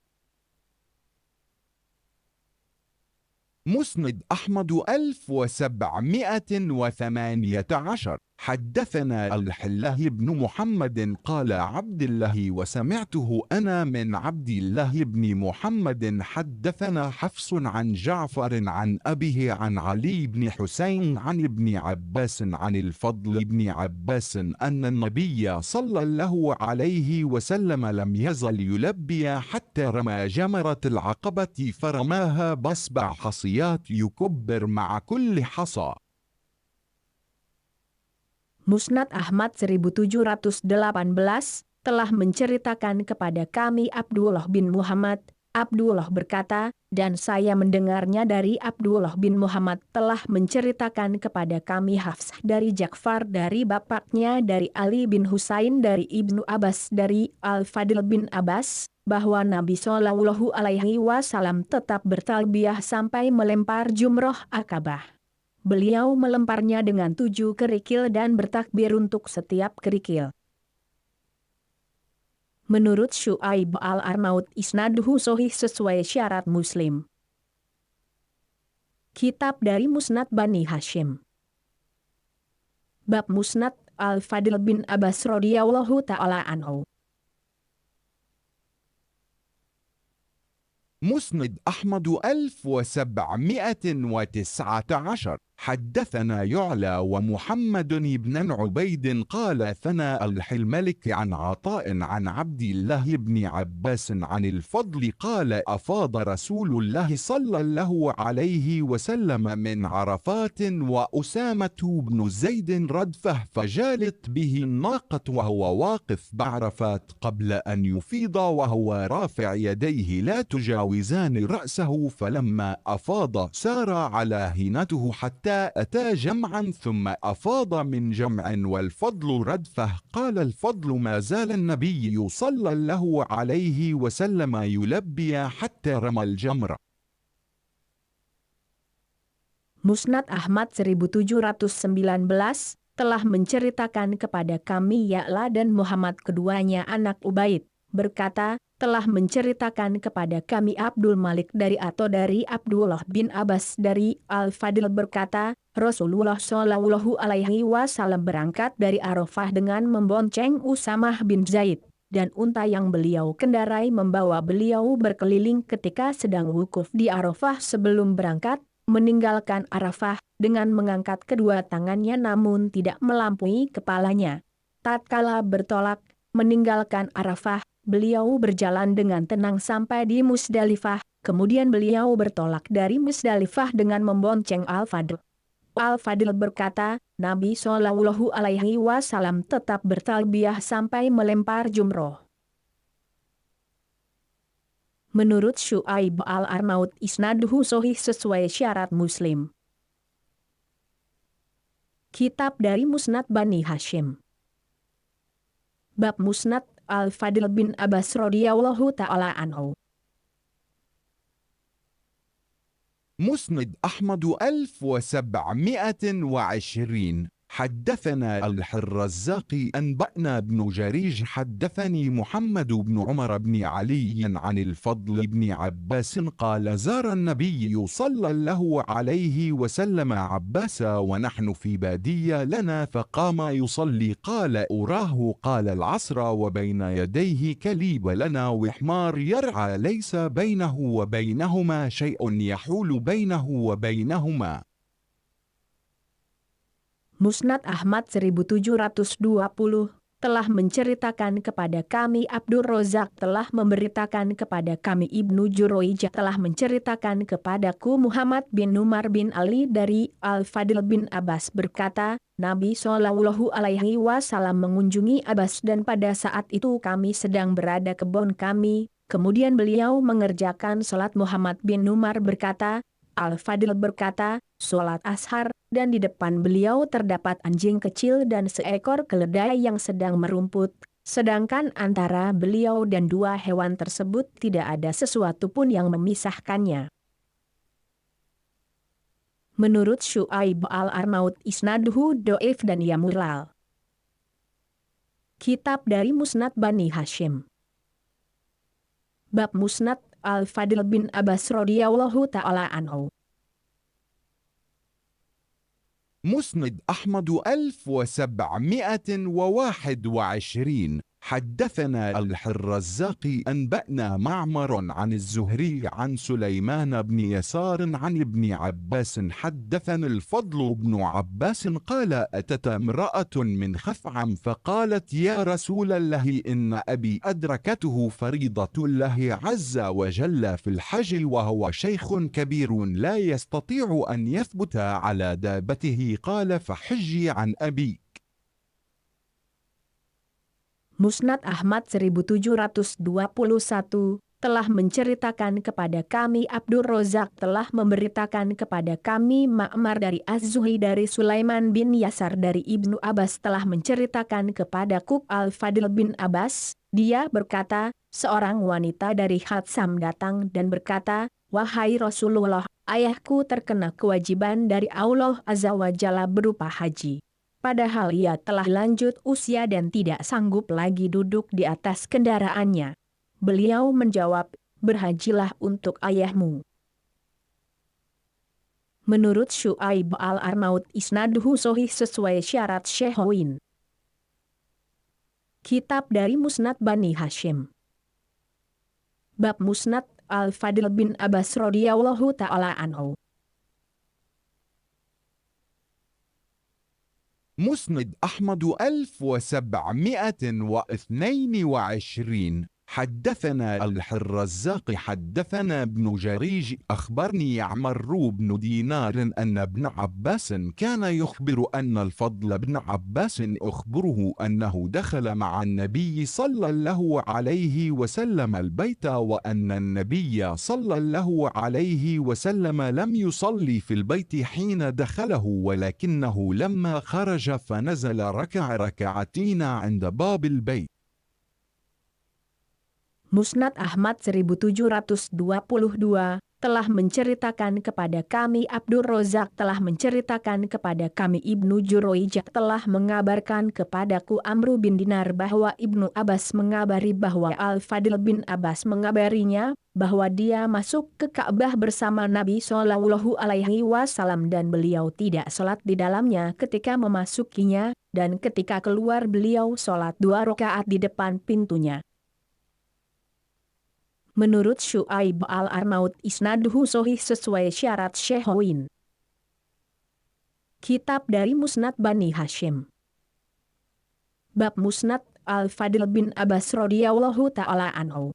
مسند أحمد 1718. حدثنا الحله بن محمد قال عبد الله وسمعته أنا من عبد الله بن محمد. حدثنا حفص عن جعفر عن أبيه عن علي بن حسين عن ابن عباس عن الفضل بن عباس أن النبي صلى الله عليه وسلم لم يزل يلبي حتى رمى جمرة العقبة فرماها بأصبع حصيات يكبر مع كل حصى. Musnad Ahmad 1718 telah menceritakan kepada kami Abdullah bin Muhammad. Abdullah berkata, dan saya mendengarnya dari Abdullah bin Muhammad telah menceritakan kepada kami Hafs dari Ja'far dari bapaknya dari Ali bin Husain dari Ibnu Abbas dari Al-Fadl bin Abbas, bahwa Nabi Shallallahu Alaihi Wasallam tetap bertalbiyah sampai melempar jumroh Akabah. Beliau melemparnya dengan 7 kerikil dan bertakbir untuk setiap kerikil. Menurut Syu'aib Al-Arnaud isnaduhu sahih sesuai syarat Muslim. Kitab dari Musnad Bani Hashim. Bab Musnad Al-Fadl bin Abbas radhiyallahu ta'ala anhu. مسند أحمد 1719. حدثنا يعلى ومحمد بن عبيد قال ثنى الملك عن عطاء عن عبد الله بن عباس عن الفضل قال أفاض رسول الله صلى الله عليه وسلم من عرفات وأسامة بن زيد ردفه فجالت به الناقة وهو واقف بعرفات قبل أن يفيض وهو رافع يديه لا تجاوزان رأسه فلما أفاض سار على هينته حتى أتى جمعا ثم أفاض من جمع والفضل ردفه قال الفضل ما زال النبي صلى الله عليه وسلم يلبي حتى رمى الجمر. Musnad Ahmad 1719 telah menceritakan kepada kami Ya'la dan Muhammad keduanya anak Ubaid, berkata, telah menceritakan kepada kami Abdul Malik dari Abdullah bin Abbas dari Al-Fadl berkata, Rasulullah Shallallahu Alaihi Wasallam berangkat dari Arafah dengan membonceng Usamah bin Zaid, dan unta yang beliau kendarai membawa beliau berkeliling ketika sedang wukuf di Arafah sebelum berangkat, meninggalkan Arafah dengan mengangkat kedua tangannya namun tidak melampaui kepalanya. Tatkala bertolak, meninggalkan Arafah, beliau berjalan dengan tenang sampai di Musdalifah, kemudian beliau bertolak dari Musdalifah dengan membonceng Al-Fadl. Al-Fadl berkata, Nabi Shallallahu Alaihi Wasallam tetap bertalbiyah sampai melempar jumroh. Menurut Syu'aib Al-Arnaud isnaduhu sahih sesuai syarat Muslim. Kitab dari Musnad Bani Hashim. Bab Musnad Al-Fadl bin Abbas radhiyallahu ta'ala anhu. مسند أحمد 1720. حدثنا الرزاق أنبأنا بن جريج حدثني محمد بن عمر بن علي عن الفضل بن عباس قال زار النبي صلى الله عليه وسلم عباس ونحن في بادية لنا فقام يصلي قال أراه قال العصر وبين يديه كليب لنا وحمار يرعى ليس بينه وبينهما شيء يحول بينه وبينهما. Musnad Ahmad 1720 telah menceritakan kepada kami, Abdur Rozak telah memberitakan kepada kami, Ibnu Jurayj telah menceritakan kepadaku, Muhammad bin Umar bin Ali dari Al-Fadl bin Abbas berkata, Nabi Shallallahu Alaihi Wasallam mengunjungi Abbas dan pada saat itu kami sedang berada kebun kami, kemudian beliau mengerjakan sholat. Muhammad bin Umar berkata, Al-Fadl berkata, sholat ashar, dan di depan beliau terdapat anjing kecil dan seekor keledai yang sedang merumput, sedangkan antara beliau dan dua hewan tersebut tidak ada sesuatu pun yang memisahkannya. Menurut Syu'aib al-Arnaud isnaduhu do'if dan ia mursal. Kitab dari Musnad Bani Hashim. Bab Musnad Al-Fadl bin Abbas radhiyallahu ta'ala anhu. مسند أحمد 1721. حدثنا الرزاق أنبأنا معمر عن الزهري عن سليمان بن يسار عن ابن عباس حدثنا الفضل بن عباس قال أتت امرأة من خثعم فقالت يا رسول الله إن أبي أدركته فريضة الله عز وجل في الحج وهو شيخ كبير لا يستطيع أن يثبت على دابته قال فحجي عن أبي. Musnad Ahmad 1721 telah menceritakan kepada kami, Abdur Rozak telah memberitakan kepada kami, Ma'mar dari Az-Zuhri dari Sulaiman bin Yasar dari Ibnu Abbas telah menceritakan kepadaku Al-Fadl bin Abbas, dia berkata, seorang wanita dari Khatsam datang dan berkata, wahai Rasulullah, ayahku terkena kewajiban dari Allah Azza wa Jalla berupa haji. Padahal ia telah lanjut usia dan tidak sanggup lagi duduk di atas kendaraannya. Beliau menjawab, berhajilah untuk ayahmu. Menurut Syu'aib al-Arnaud isnaduhu sahih sesuai syarat Syekhain. Kitab dari Musnad Bani Hashim. Bab Musnad Al-Fadl bin Abbas radhiyallahu ta'ala anhu. مسند أحمد 1722. حدثنا الرزاق حدثنا ابن جريج أخبرني يعمر بن دينار أن ابن عباس كان يخبر أن الفضل بن عباس أخبره أنه دخل مع النبي صلى الله عليه وسلم البيت وأن النبي صلى الله عليه وسلم لم يصلي في البيت حين دخله ولكنه لما خرج فنزل ركع ركعتين عند باب البيت. Musnad Ahmad 1722 telah menceritakan kepada kami, Abdur Rozak telah menceritakan kepada kami, Ibnu Jurayj telah mengabarkan kepadaku Amru bin Dinar bahwa Ibnu Abbas mengabari bahwa Al-Fadl bin Abbas mengabarinya bahwa dia masuk ke Ka'bah bersama Nabi Shallallahu Alaihi Wasallam dan beliau tidak sholat di dalamnya ketika memasukinya, dan ketika keluar beliau sholat 2 rakaat di depan pintunya. Menurut Syu'aib al-Arnaud isnaduhu sahih sesuai syarat Syekhain. Kitab dari Musnad Bani Hashim. Bab Musnad Al-Fadl bin Abbas radhiyallahu ta'ala anhu.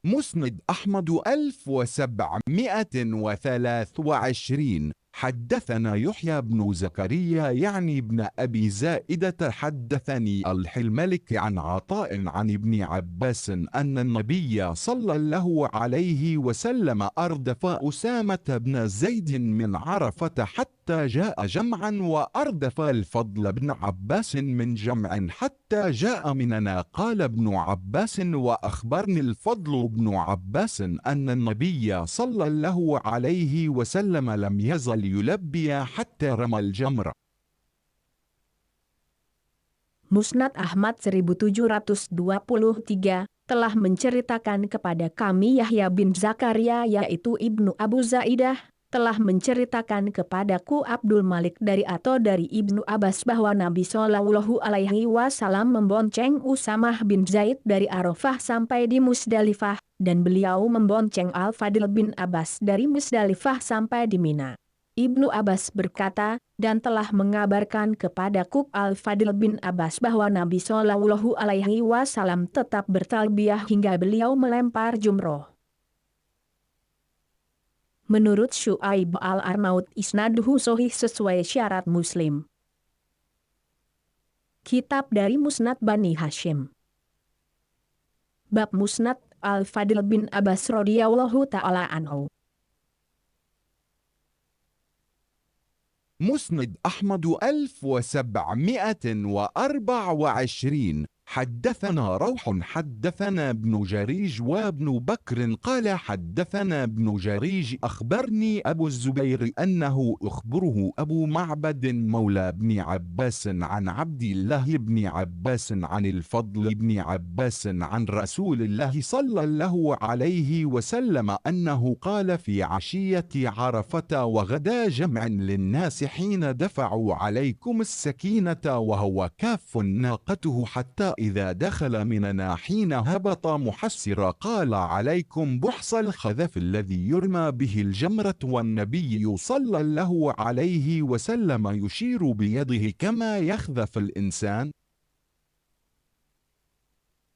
مسند أحمد 1723. حدثنا يحيى بن زكريا يعني ابن أبي زائدة حدثني الحلملك عن عطاء عن ابن عباس أن النبي صلى الله عليه وسلم أردف أسامة بن زيد من عرفة حتى جاء جمعا وأردف الفضل بن عباس من جمع حتى جاء مننا. قال ابن عباس وأخبرني الفضل بن عباس أن النبي صلى الله عليه وسلم لم يزل يلبي حتى رمى الجمر. Musnad Ahmad 1723 telah menceritakan kepada kami Yahya bin Zakaria yaitu Ibnu Abu Zaidah, telah menceritakan kepadaku Abdul Malik dari atau dari Ibnu Abbas bahwa Nabi Shallallahu Alaihi Wasallam membonceng Usamah bin Zaid dari Arafah sampai di Musdalifah, dan beliau membonceng Al-Fadl bin Abbas dari Musdalifah sampai di Mina. Ibnu Abbas berkata, dan telah mengabarkan kepadaku Al-Fadil bin Abbas bahwa Nabi Shallallahu Alaihi Wasallam tetap bertalbiyah hingga beliau melempar jumroh. Menurut Syu'aib al-Arnaud isnaduhu sahih sesuai syarat Muslim. Kitab dari Musnad Bani Hashim. Bab Musnad Al-Fadil bin Abbas radhiyallahu ta'ala anhu. مسند أحمد 1724. حدثنا روح حدثنا ابن جريج وابن بكر قال حدثنا ابن جريج أخبرني أبو الزبير أنه أخبره أبو معبد مولى بن عباس عن عبد الله بن عباس عن الفضل بن عباس عن رسول الله صلى الله عليه وسلم أنه قال في عشية عرفة وغدا جمع للناس حين دفعوا عليكم السكينة وهو كاف ناقته حتى إذا دخل مننا حين هبط محسر قال عليكم بحص الخذف الذي يرمى به الجمرة والنبي صلى الله عليه وسلم يشير بيده كما يخذف الإنسان.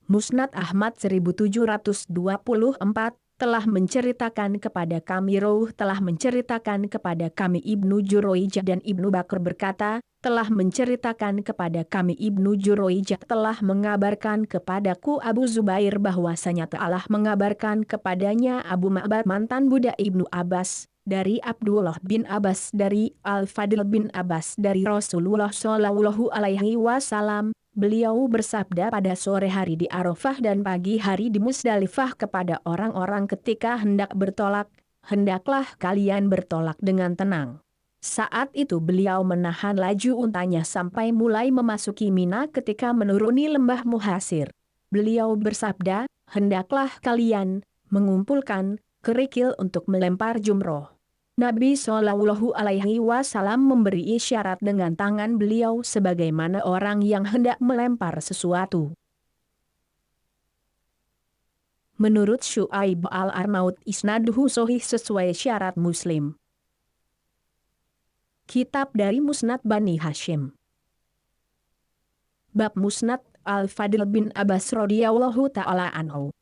Musnad Ahmad 1724 telah menceritakan kepada kami telah menceritakan kepada kami Ibnu Jurayj dan Ibnu Bakr berkata, telah menceritakan kepada kami Ibnu Jurayj telah mengabarkan kepadaku Abu Zubair bahwasanya telah mengabarkan kepadanya Abu Ma'bad mantan budak Ibnu Abbas, dari Abdullah bin Abbas dari Al-Fadil bin Abbas dari Rasulullah Shallallahu Alaihi Wasallam. Beliau bersabda pada sore hari di Arafah dan pagi hari di Musdalifah kepada orang-orang ketika hendak bertolak, hendaklah kalian bertolak dengan tenang. Saat itu beliau menahan laju untanya sampai mulai memasuki Mina ketika menuruni lembah Muhasir. Beliau bersabda, hendaklah kalian mengumpulkan kerikil untuk melempar jumroh. Nabi Shallallahu Alaihi Wasallam memberi isyarat dengan tangan beliau sebagaimana orang yang hendak melempar sesuatu. Menurut Syu'aib al-Arnaud isnaduhu sahih sesuai syarat Muslim. Kitab dari Musnad Bani Hashim. Bab Musnad Al-Fadil bin Abbas radhiyallahu ta'ala anhu.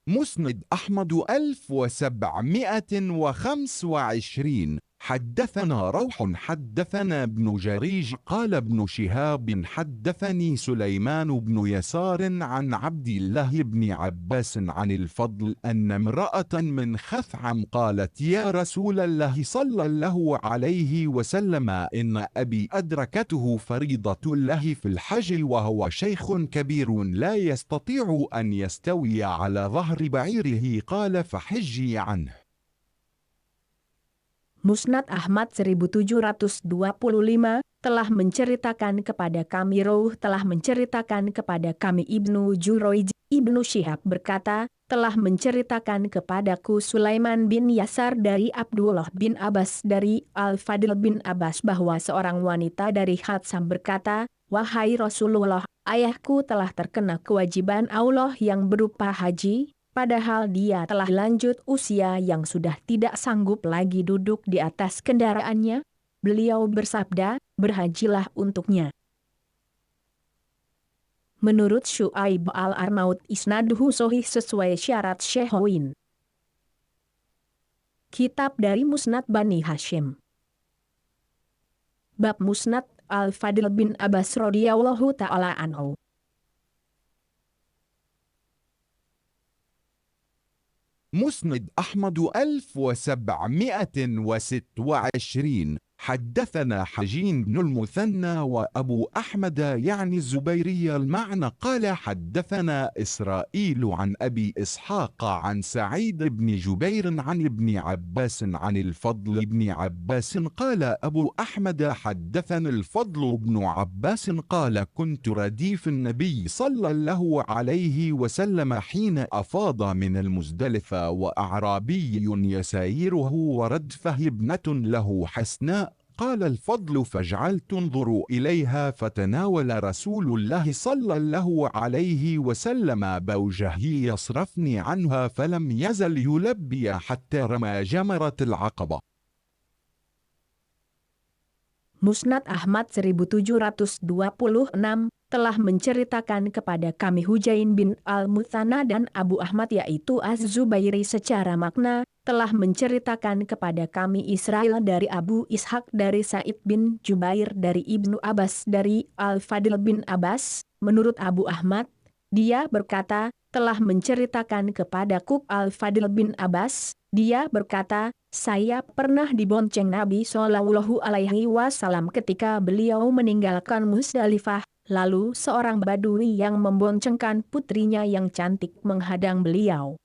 مسند أحمد 1725. حدثنا روح حدثنا ابن جريج قال ابن شهاب حدثني سليمان بن يسار عن عبد الله بن عباس عن الفضل أن امرأة من خثعم قالت يا رسول الله صلى الله عليه وسلم إن أبي أدركته فريضة الله في الحج وهو شيخ كبير لا يستطيع أن يستوي على ظهر بعيره قال فحجي عنه. Musnad Ahmad 1725 telah menceritakan kepada kami telah menceritakan kepada kami Ibnu Jurayj. Ibnu Syihab berkata, telah menceritakan kepadaku Sulaiman bin Yasar dari Abdullah bin Abbas dari Al-Fadil bin Abbas bahwa seorang wanita dari Khatsam berkata, wahai Rasulullah, ayahku telah terkena kewajiban Allah yang berupa haji, padahal dia telah lanjut usia yang sudah tidak sanggup lagi duduk di atas kendaraannya. Beliau bersabda, berhajilah untuknya. Menurut Syu'aib al-Arnaud isnaduhu sahih sesuai syarat Syekhain. Kitab dari Musnad Bani Hashim. Bab Musnad Al-Fadil bin Abbas radhiyallahu ta'ala anhu. مسند أحمد 1726. حدثنا حجين بن المثنى وأبو أحمد يعني الزبيري المعنى قال حدثنا إسرائيل عن أبي إسحاق عن سعيد بن جبير عن ابن عباس عن الفضل بن عباس قال أبو أحمد حدثنا الفضل بن عباس قال كنت رديف النبي صلى الله عليه وسلم حين أفاض من المزدلفة وأعرابي يسايره وردفه ابنة له حسناء قال الفضل فجعلت انظر إليها فتناول رسول الله صلى الله عليه وسلم بوجهه يصرفني عنها فلم يزل يلبي حتى رمى جمرة العقبة. Musnad Ahmad 1726 telah menceritakan kepada kami Hujain bin Al-Muthana dan Abu Ahmad yaitu Az-Zubairi secara makna, telah menceritakan kepada kami Israel dari Abu Ishaq dari Sa'id bin Jubair dari Ibnu Abbas dari Al-Fadil bin Abbas. Menurut Abu Ahmad, dia berkata, telah menceritakan kepadaku Al-Fadil bin Abbas, dia berkata, saya pernah dibonceng Nabi Shallallahu Alaihi Wasallam ketika beliau meninggalkan Musdalifah, lalu seorang badui yang memboncengkan putrinya yang cantik menghadang beliau.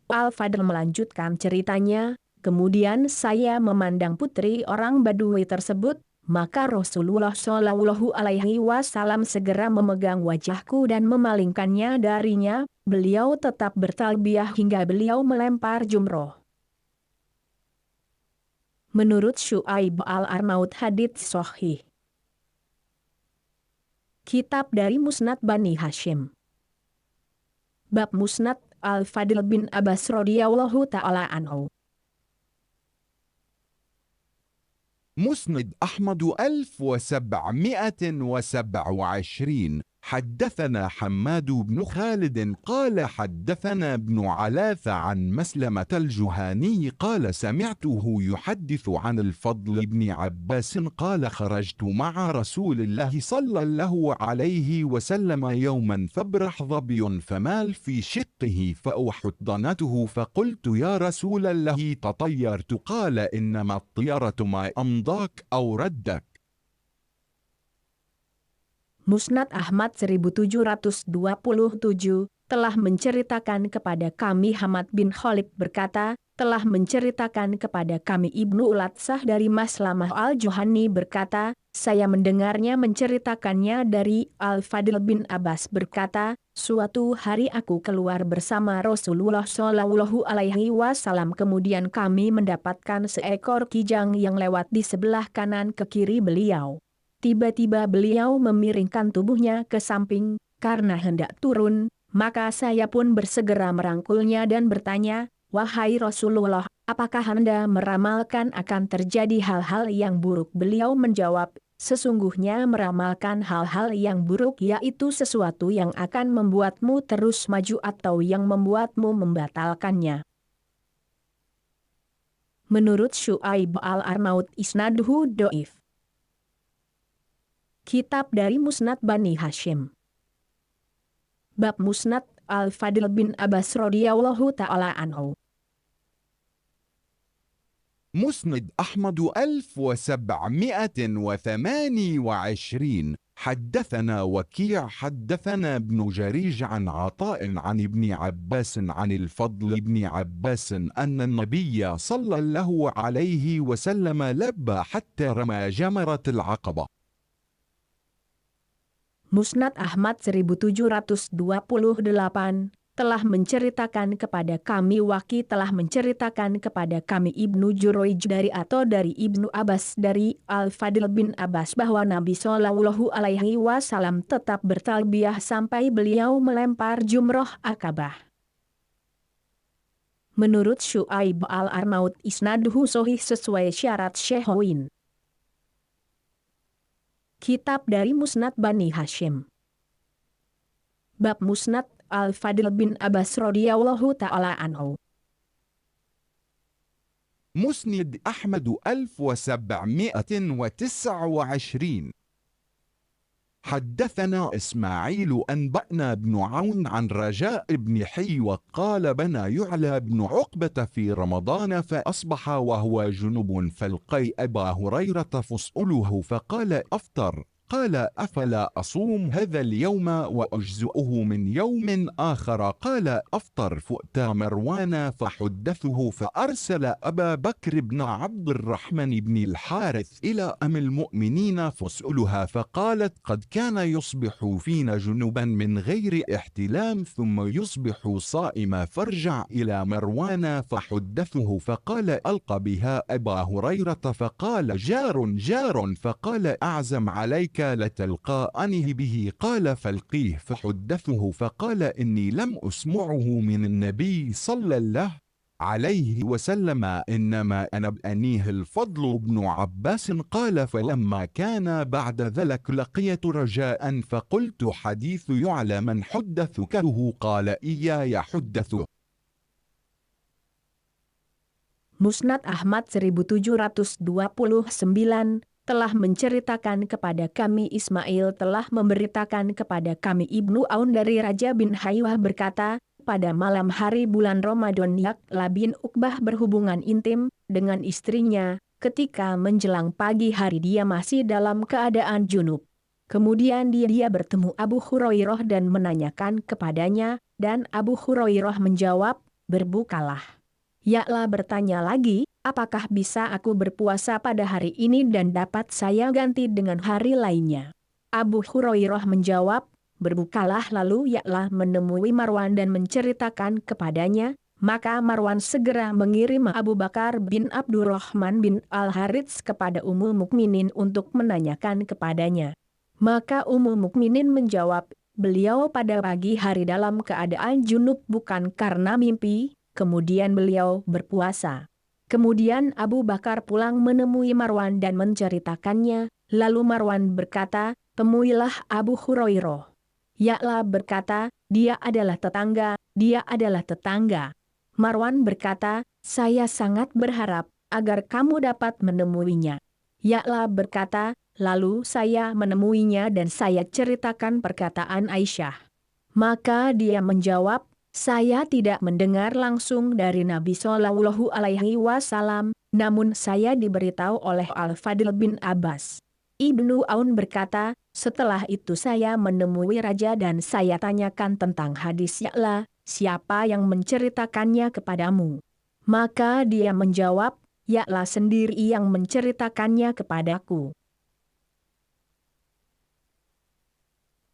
Al-Fadl melanjutkan ceritanya, kemudian saya memandang putri orang badui tersebut, maka Rasulullah Shallallahu Alaihi Wasallam segera memegang wajahku dan memalingkannya darinya, beliau tetap bertalbiyah hingga beliau melempar jumroh. Menurut Syu'aib al-Arnaud hadits sahih. Kitab dari Musnad Bani Hashim. Bab Musnad Al-Fadil bin Abbas radhiyallahu ta'ala anhu. مسند أحمد 1727 حدثنا حماد بن خالد قال حدثنا ابن علاثة عن مسلمة الجهاني قال سمعته يحدث عن الفضل بن عباس قال خرجت مع رسول الله صلى الله عليه وسلم يوما فابرح ظبي فمال في شقه فأحضنته فقلت يا رسول الله تطيرت قال إنما الطيرة ما أمضاك أو ردك. Musnad Ahmad 1727 telah menceritakan kepada kami Hamad bin Khalid berkata, telah menceritakan kepada kami Ibnu Ulatsah dari Maslamah al-Juhani berkata, saya mendengarnya menceritakannya dari Al-Fadil bin Abbas berkata, suatu hari aku keluar bersama Rasulullah Shallallahu Alaihi Wasallam kemudian kami mendapatkan seekor kijang yang lewat di sebelah kanan ke kiri beliau. Tiba-tiba beliau memiringkan tubuhnya ke samping, karena hendak turun, maka saya pun bersegera merangkulnya dan bertanya, wahai Rasulullah, apakah Anda meramalkan akan terjadi hal-hal yang buruk? Beliau menjawab, sesungguhnya meramalkan hal-hal yang buruk yaitu sesuatu yang akan membuatmu terus maju atau yang membuatmu membatalkannya. Menurut Syu'aib al-Arnaud isnaduhu do'if. Kitab dari Musnad Bani Hashim. Bab Musnad Al-Fadil bin Abbas radhiyallahu ta'ala anhu. مسند أحمد 1728 حدثنا وكيع حدثنا ابن جريج عن عطاء عن ابن عباس عن الفضل بن عباس أن النبي صلى الله عليه وسلم لبى حتى رمى جمرة العقبة. Musnad Ahmad 1728 telah menceritakan kepada kami Waki telah menceritakan kepada kami Ibnu Jurayj dari atau dari Ibnu Abbas dari Al-Fadil bin Abbas bahwa Nabi Shallallahu Alaihi Wasallam tetap bertalbiyah sampai beliau melempar jumroh Akabah. Menurut Syu'aib al-Arnaud isnaduhu sahih sesuai syarat Syekhain. Kitab dari Musnad Bani Hashim. Bab Musnad Al-Fadil bin Abbas radhiyallahu ta'ala anhu. مسند أحمد 1729 حدثنا إسماعيل أنبأنا بن عون عن رجاء بن حيوة قال بنى يعلى بن عقبة في رمضان فأصبح وهو جنب فلقي أبا هريرة فاسأله فقال أفطر قال أفلا أصوم هذا اليوم وأجزئه من يوم آخر؟ قال أفطر. فأتى مروان فحدثه فأرسل أبا بكر بن عبد الرحمن بن الحارث إلى أم المؤمنين فاسألها، فقالت قد كان يصبح فينا جنبا من غير احتلام ثم يصبح صائما. فارجع إلى مروان فحدثه، فقال ألقى بها أبا هريرة، فقال جار. فقال أعزم عليك لتلقانه به. قال فالقيه. فحدثه فقال إني لم أسمعه من النبي صلى الله عليه وسلم، إنما أنبأنيه الفضل بن عباس. قال فلما كان بعد ذلك لقيت رجاء فقلت حديث يعلى من حدثكه؟ قال إياي حدثه. Musnad Ahmad 1729 telah menceritakan kepada kami Ismail telah memberitakan kepada kami Ibnu Aun dari Raja bin Haywah berkata, pada malam hari bulan Ramadan Ya'la bin Uqbah berhubungan intim dengan istrinya, ketika menjelang pagi hari dia masih dalam keadaan junub. Kemudian dia bertemu Abu Hurairah dan menanyakan kepadanya, dan Abu Hurairah menjawab, berbukalah. Ya'la bertanya lagi, apakah bisa aku berpuasa pada hari ini dan dapat saya ganti dengan hari lainnya? Abu Hurairah menjawab, berbukalah. Lalu Ya'la menemui Marwan dan menceritakan kepadanya, maka Marwan segera mengirim Abu Bakar bin Abdurrahman bin Al-Harits kepada Ummul Mukminin untuk menanyakan kepadanya. Maka Ummul Mukminin menjawab, beliau pada pagi hari dalam keadaan junub bukan karena mimpi. Kemudian beliau berpuasa. Kemudian Abu Bakar pulang menemui Marwan dan menceritakannya, lalu Marwan berkata, temuilah Abu Hurairah. Ya'la berkata, dia adalah tetangga. Marwan berkata, saya sangat berharap agar kamu dapat menemuinya. Ya'la berkata, lalu saya menemuinya dan saya ceritakan perkataan Aisyah. Maka dia menjawab, saya tidak mendengar langsung dari Nabi Shallallahu Alaihi Wasallam, namun saya diberitahu oleh Al-Fadl bin Abbas. Ibnu Aun berkata, setelah itu saya menemui raja dan saya tanyakan tentang hadis Ya'la, siapa yang menceritakannya kepadamu? Maka dia menjawab, Ya'la sendiri yang menceritakannya kepadaku.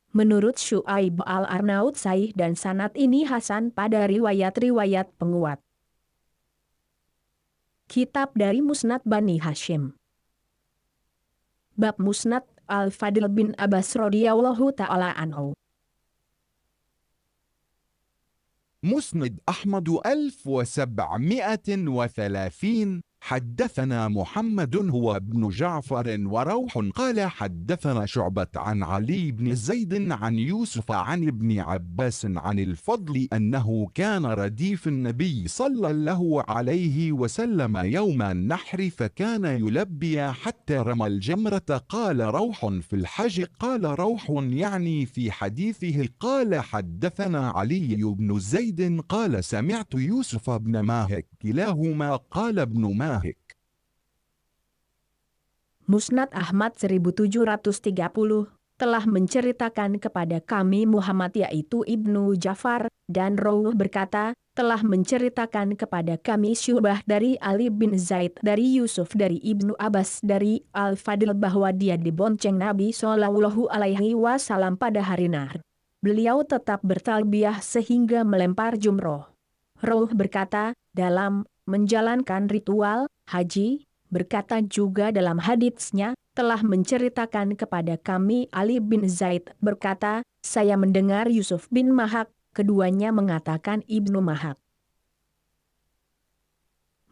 Menurut Syu'aib al-Arnaud sahih dan sanad ini hasan pada riwayat-riwayat penguat. Kitab dari Musnad Bani Hashim. Bab Musnad Al-Fadl bin Abbas radhiyallahu ta'ala anhu. مسند أحمد 1730. حدثنا محمد هو ابن جعفر وروح قال حدثنا شعبة عن علي بن زيد عن يوسف عن ابن عباس عن الفضل أنه كان رديف النبي صلى الله عليه وسلم يوم النحر فكان يلبي حتى رمى الجمرة. قال روح في الحج. قال روح يعني في حديثه. قال حدثنا علي بن زيد قال سمعت يوسف بن ماهك كلاهما قال ابن ماهك. Musnad Ahmad 1730 telah menceritakan kepada kami Muhammad yaitu Ibnu Ja'far, dan Rawh berkata, telah menceritakan kepada kami Syu'bah dari Ali bin Zaid dari Yusuf dari Ibnu Abbas dari Al-Fadl bahwa dia dibonceng Nabi Shallallahu Alaihi Wasallam pada hari Nahr. Beliau tetap bertalbiyah sehingga melempar jumroh. Rawh berkata, dalam menjalankan ritual haji, berkata juga dalam haditsnya, telah menceritakan kepada kami Ali bin Zaid berkata, saya mendengar Yusuf bin Mahak, keduanya mengatakan Ibnu Mahak.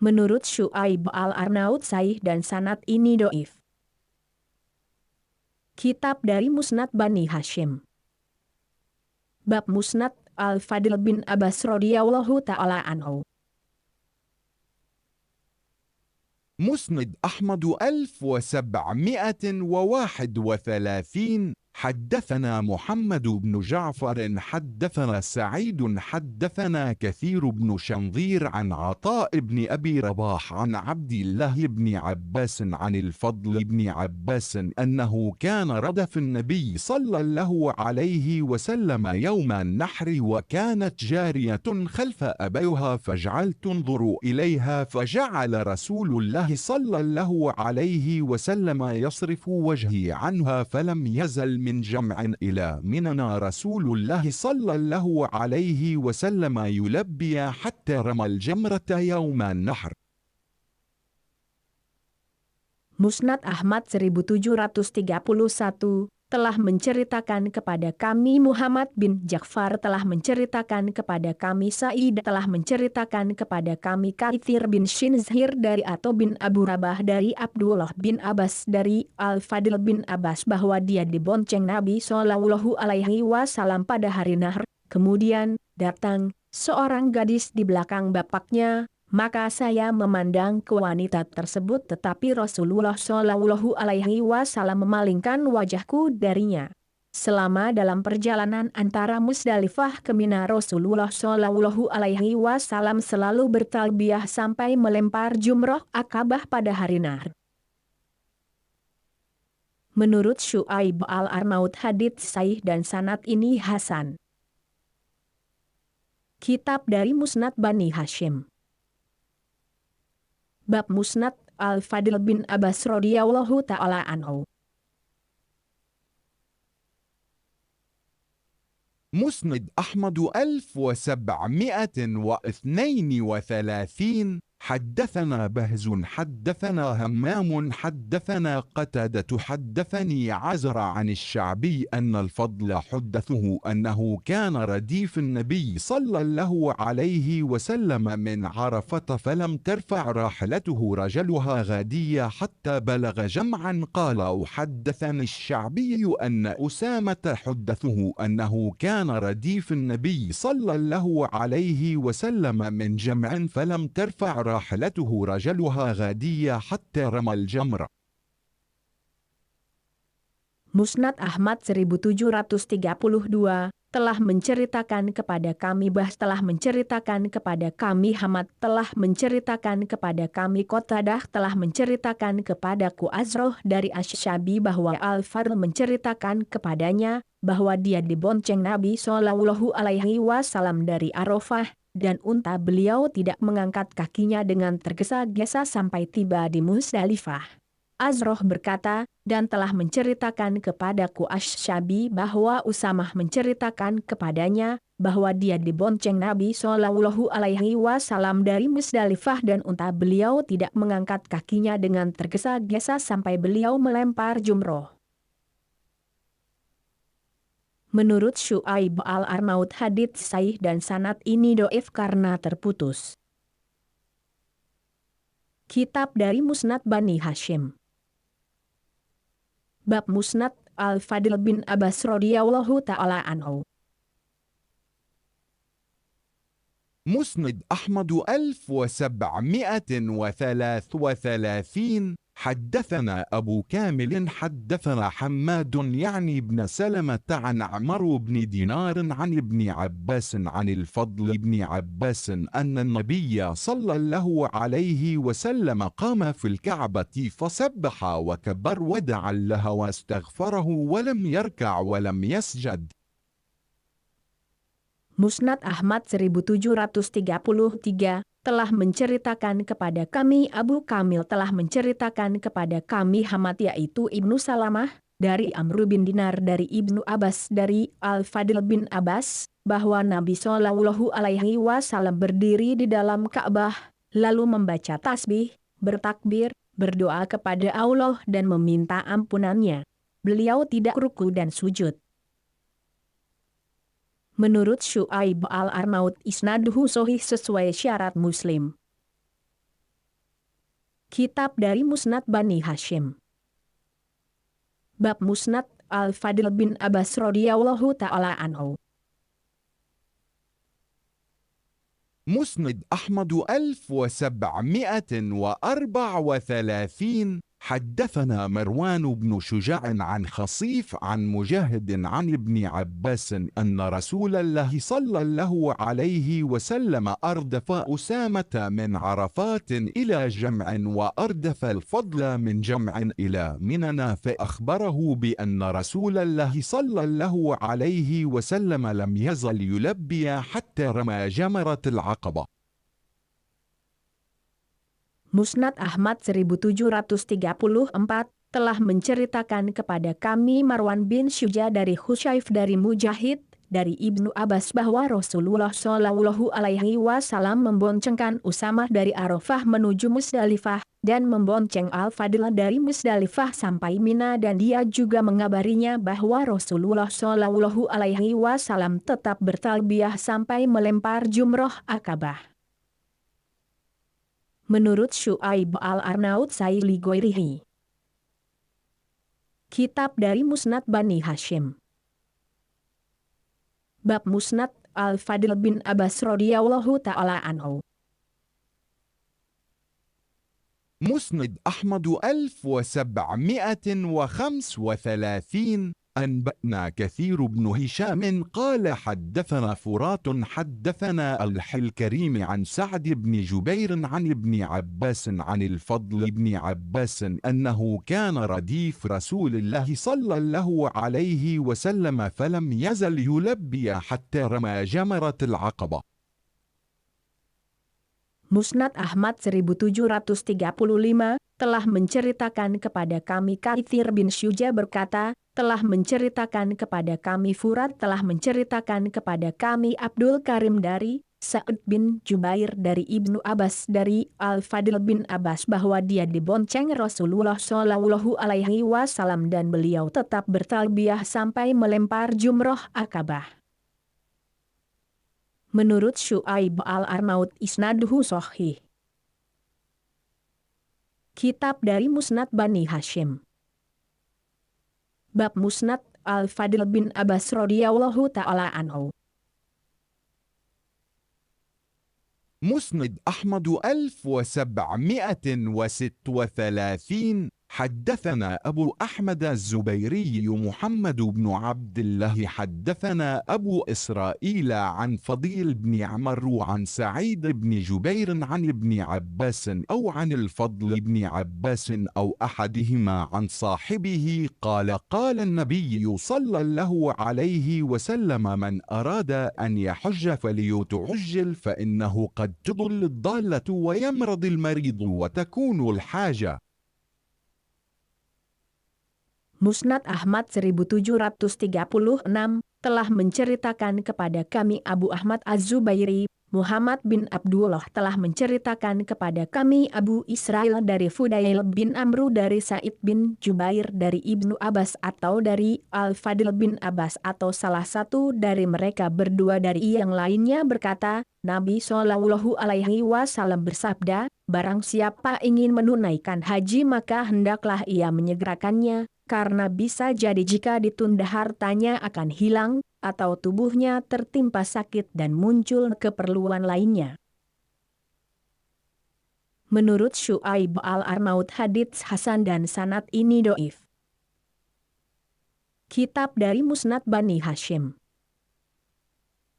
Menurut Syu'aib al-Arnaud sahih dan sanad ini doif. Kitab dari Musnad Bani Hashim. Bab Musnad Al-Fadl bin Abbas radhiyallahu ta'ala anhu. مسند أحمد 1731. حدثنا محمد بن جعفر حدثنا سعيد حدثنا كثير بن شنظير عن عطاء بن أبي رباح عن عبد الله بن عباس عن الفضل بن عباس أنه كان ردف النبي صلى الله عليه وسلم يوم النحر، وكانت جارية خلف أبيها فجعلت انظر إليها، فجعل رسول الله صلى الله عليه وسلم يصرف وجهي عنها، فلم يزل من جمع إلى مننا رسول الله صلى الله عليه وسلم يلبي حتى رمى الجمرة يوم النحر. Musnad Ahmad 1731 telah menceritakan kepada kami Muhammad bin Ja'far telah menceritakan kepada kami Sa'id telah menceritakan kepada kami Katsir bin Shinzhir dari Atha bin Abu Rabah dari Abdullah bin Abbas dari Al-Fadl bin Abbas bahwa dia dibonceng Nabi Shallallahu Alaihi Wasallam pada hari Nahr. Kemudian datang seorang gadis di belakang bapaknya. Maka saya memandang ke wanita tersebut, tetapi Rasulullah Shallallahu Alaihi Wasallam memalingkan wajahku darinya. Selama dalam perjalanan antara Musdalifah ke Mina, Rasulullah Shallallahu Alaihi Wasallam selalu bertalbiyah sampai melempar jumroh Akabah pada hari Nahr. Menurut Syu'aib al-Arnaud, hadits sahih dan sanad ini hasan. Kitab dari Musnad Bani Hashim. Bab Musnad Al-Fadl bin Abbas radhiyallahu ta'ala anhu. مسند أحمد 1732. حدثنا بهز حدثنا همام حدثنا قتادة حدثني عزر عن الشعبي أن الفضل حدثه أنه كان رديف النبي صلى الله عليه وسلم من عرفة، فلم ترفع راحلته رجلها غادية حتى بلغ جمعا. قال: وحدثني الشعبي أن أسامة حدثه أنه كان رديف النبي صلى الله عليه وسلم من جمع، فلم ترفع راحلته رجلها غادية حتى رمى الجمر. Musnad Ahmad 1732 telah menceritakan kepada kami telah menceritakan kepada kami Hamad telah menceritakan kepada kami Qatadah telah menceritakan kepadaku Azroh dari Asy-Syabi bahwa Al-Fadl menceritakan kepadanya bahwa dia dibonceng Nabi Shallallahu Alaihi Wasallam dari Arafah, dan unta beliau tidak mengangkat kakinya dengan tergesa-gesa sampai tiba di Musdalifah. Azroh berkata, dan telah menceritakan kepadaku Asy-Syabi bahwa Usamah menceritakan kepadanya bahwa dia dibonceng Nabi Shallallahu Alaihi Wasallam dari Musdalifah dan unta beliau tidak mengangkat kakinya dengan tergesa-gesa sampai beliau melempar jumroh. Menurut Syu'aib al-Arnaud, hadits sahih dan sanad ini dhaif karena terputus. Kitab dari Musnad Bani Hashim. Bab Musnad Al-Fadl bin Abbas radhiyallahu ta'ala anhu. مسند أحمد 1733. حدثنا أبو كامل حدثنا حماد يعني بن سلمة عن عمرو بن دينار عن ابن عباس عن الفضل بن عباس أن النبي صلى الله عليه وسلم قام في الكعبة فسبح وكبر ودعا لها واستغفره ولم يركع ولم يسجد. Musnad Ahmad 1733 telah menceritakan kepada kami Abu Kamil telah menceritakan kepada kami Hamad yaitu Ibnu Salamah dari Amr bin Dinar dari Ibnu Abbas dari Al-Fadl bin Abbas bahwa Nabi Shallallahu Alaihi Wasallam berdiri di dalam Ka'bah lalu membaca tasbih, bertakbir, berdoa kepada Allah dan meminta ampunannya. Beliau tidak ruku dan sujud. Menurut Syu'aib al-Arnaud, isnaduhu sahih sesuai syarat Muslim. Kitab dari Musnad Bani Hashim. Bab Musnad Al-Fadl bin Abbas radhiyallahu ta'ala anhu. مسند أحمد 1734. حدثنا مروان بن شجاع عن خصيف عن مجاهد عن ابن عباس أن رسول الله صلى الله عليه وسلم أردف أسامة من عرفات إلى جمع وأردف الفضل من جمع إلى منى، فأخبره بأن رسول الله صلى الله عليه وسلم لم يزل يلبي حتى رمى جمرة العقبة. Musnad Ahmad 1734 telah menceritakan kepada kami Marwan bin Syuja dari Husyaif dari Mujahid, dari Ibnu Abbas bahwa Rasulullah Shallallahu Alaihi Wasallam memboncengkan Usamah dari Arafah menuju Musdalifah, dan membonceng Al-Fadl dari Musdalifah sampai Mina, dan dia juga mengabarinya bahwa Rasulullah Shallallahu Alaihi Wasallam tetap bertalbiyah sampai melempar jumroh Akabah. Menurut Syu'aib al-Arnaud Saili Goirihi. Kitab dari Musnad Bani Hashim. Bab Musnad Al-Fadl bin Abbas radhiyallahu ta'ala anhu. مسند أحمد 1735. أنبأنا كثير بن هشام قال حدثنا فرات حدثنا الكريم عن سعد بن جبير عن ابن عباس عن الفضل بن عباس أنه كان رديف رسول الله صلى الله عليه وسلم فلم يزل يلبي حتى رمى جمرة العقبة. Musnad Ahmad 1735 telah menceritakan kepada kami Katsir bin Syuja berkata, telah menceritakan kepada kami Furat, telah menceritakan kepada kami Abdul Karim dari Sa'id bin Jubair dari Ibnu Abbas dari Al-Fadl bin Abbas bahwa dia dibonceng Rasulullah Shallallahu Alaihi Wasallam dan beliau tetap bertalbiyah sampai melempar jumroh Akabah. Menurut Syu'aib al-Arnaud isnaduhu sahih. Kitab dari Musnad Bani Hashim. Bab Musnad Al-Fadl bin Abbas radhiyallahu ta'ala anhu. مسند أحمد 1736. حدثنا أبو أحمد الزبيري محمد بن عبد الله حدثنا أبو إسرائيل عن فضيل بن عمرو عن سعيد بن جبير عن ابن عباس أو عن الفضل بن عباس أو أحدهما عن صاحبه قال قال النبي صلى الله عليه وسلم من أراد أن يحج فليتعجل فإنه قد تضل الضالة ويمرض المريض وتكون الحاجة. Musnad Ahmad 1736 telah menceritakan kepada kami Abu Ahmad Az-Zubairi, Muhammad bin Abdullah telah menceritakan kepada kami Abu Israil dari Fudail bin Amru dari Sa'id bin Jubair dari Ibnu Abbas atau dari Al-Fadl bin Abbas atau salah satu dari mereka berdua dari yang lainnya berkata, Nabi Shallallahu Alaihi Wasallam bersabda, barang siapa ingin menunaikan haji maka hendaklah ia menyegerakannya, karena bisa jadi jika ditunda hartanya akan hilang, atau tubuhnya tertimpa sakit dan muncul keperluan lainnya. Menurut Syu'aib al-Arnaud hadits Hasan dan sanad ini doif. Kitab dari Musnad Bani Hashim.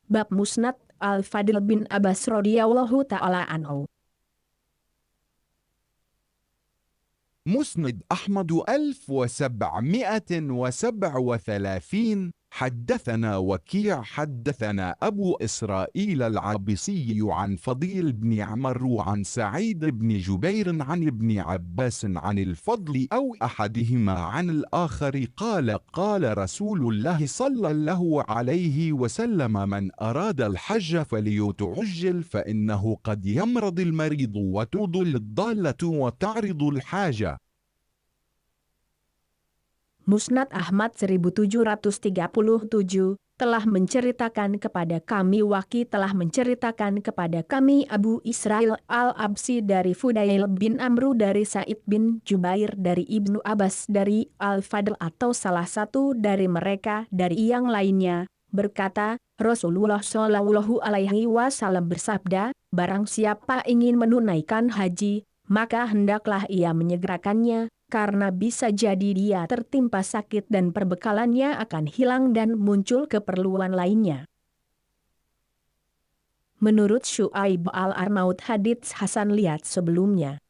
Bab Musnad Al-Fadl bin Abbas radhiyallahu ta'ala anhu. مسند أحمد 1737. حدثنا وكيع حدثنا أبو إسرائيل العابسي عن فضيل بن عمرو عن سعيد بن جبير عن ابن عباس عن الفضل أو أحدهما عن الآخر قال قال رسول الله صلى الله عليه وسلم من أراد الحج فليتعجل فإنه قد يمرض المريض وتضل الضالة وتعرض الحاجة. Musnad Ahmad 1737 telah menceritakan kepada kami Waki telah menceritakan kepada kami Abu Israil al-Absi dari Fudail bin Amru dari Sa'id bin Jubair dari Ibnu Abbas dari Al-Fadl atau salah satu dari mereka dari yang lainnya, berkata, Rasulullah Shallallahu Alaihi Wasallam bersabda, barang siapa ingin menunaikan haji, maka hendaklah ia menyegerakannya, karena bisa jadi dia tertimpa sakit dan perbekalannya akan hilang dan muncul keperluan lainnya. Menurut Syuaib al-Arnaud hadits Hasan lihat sebelumnya.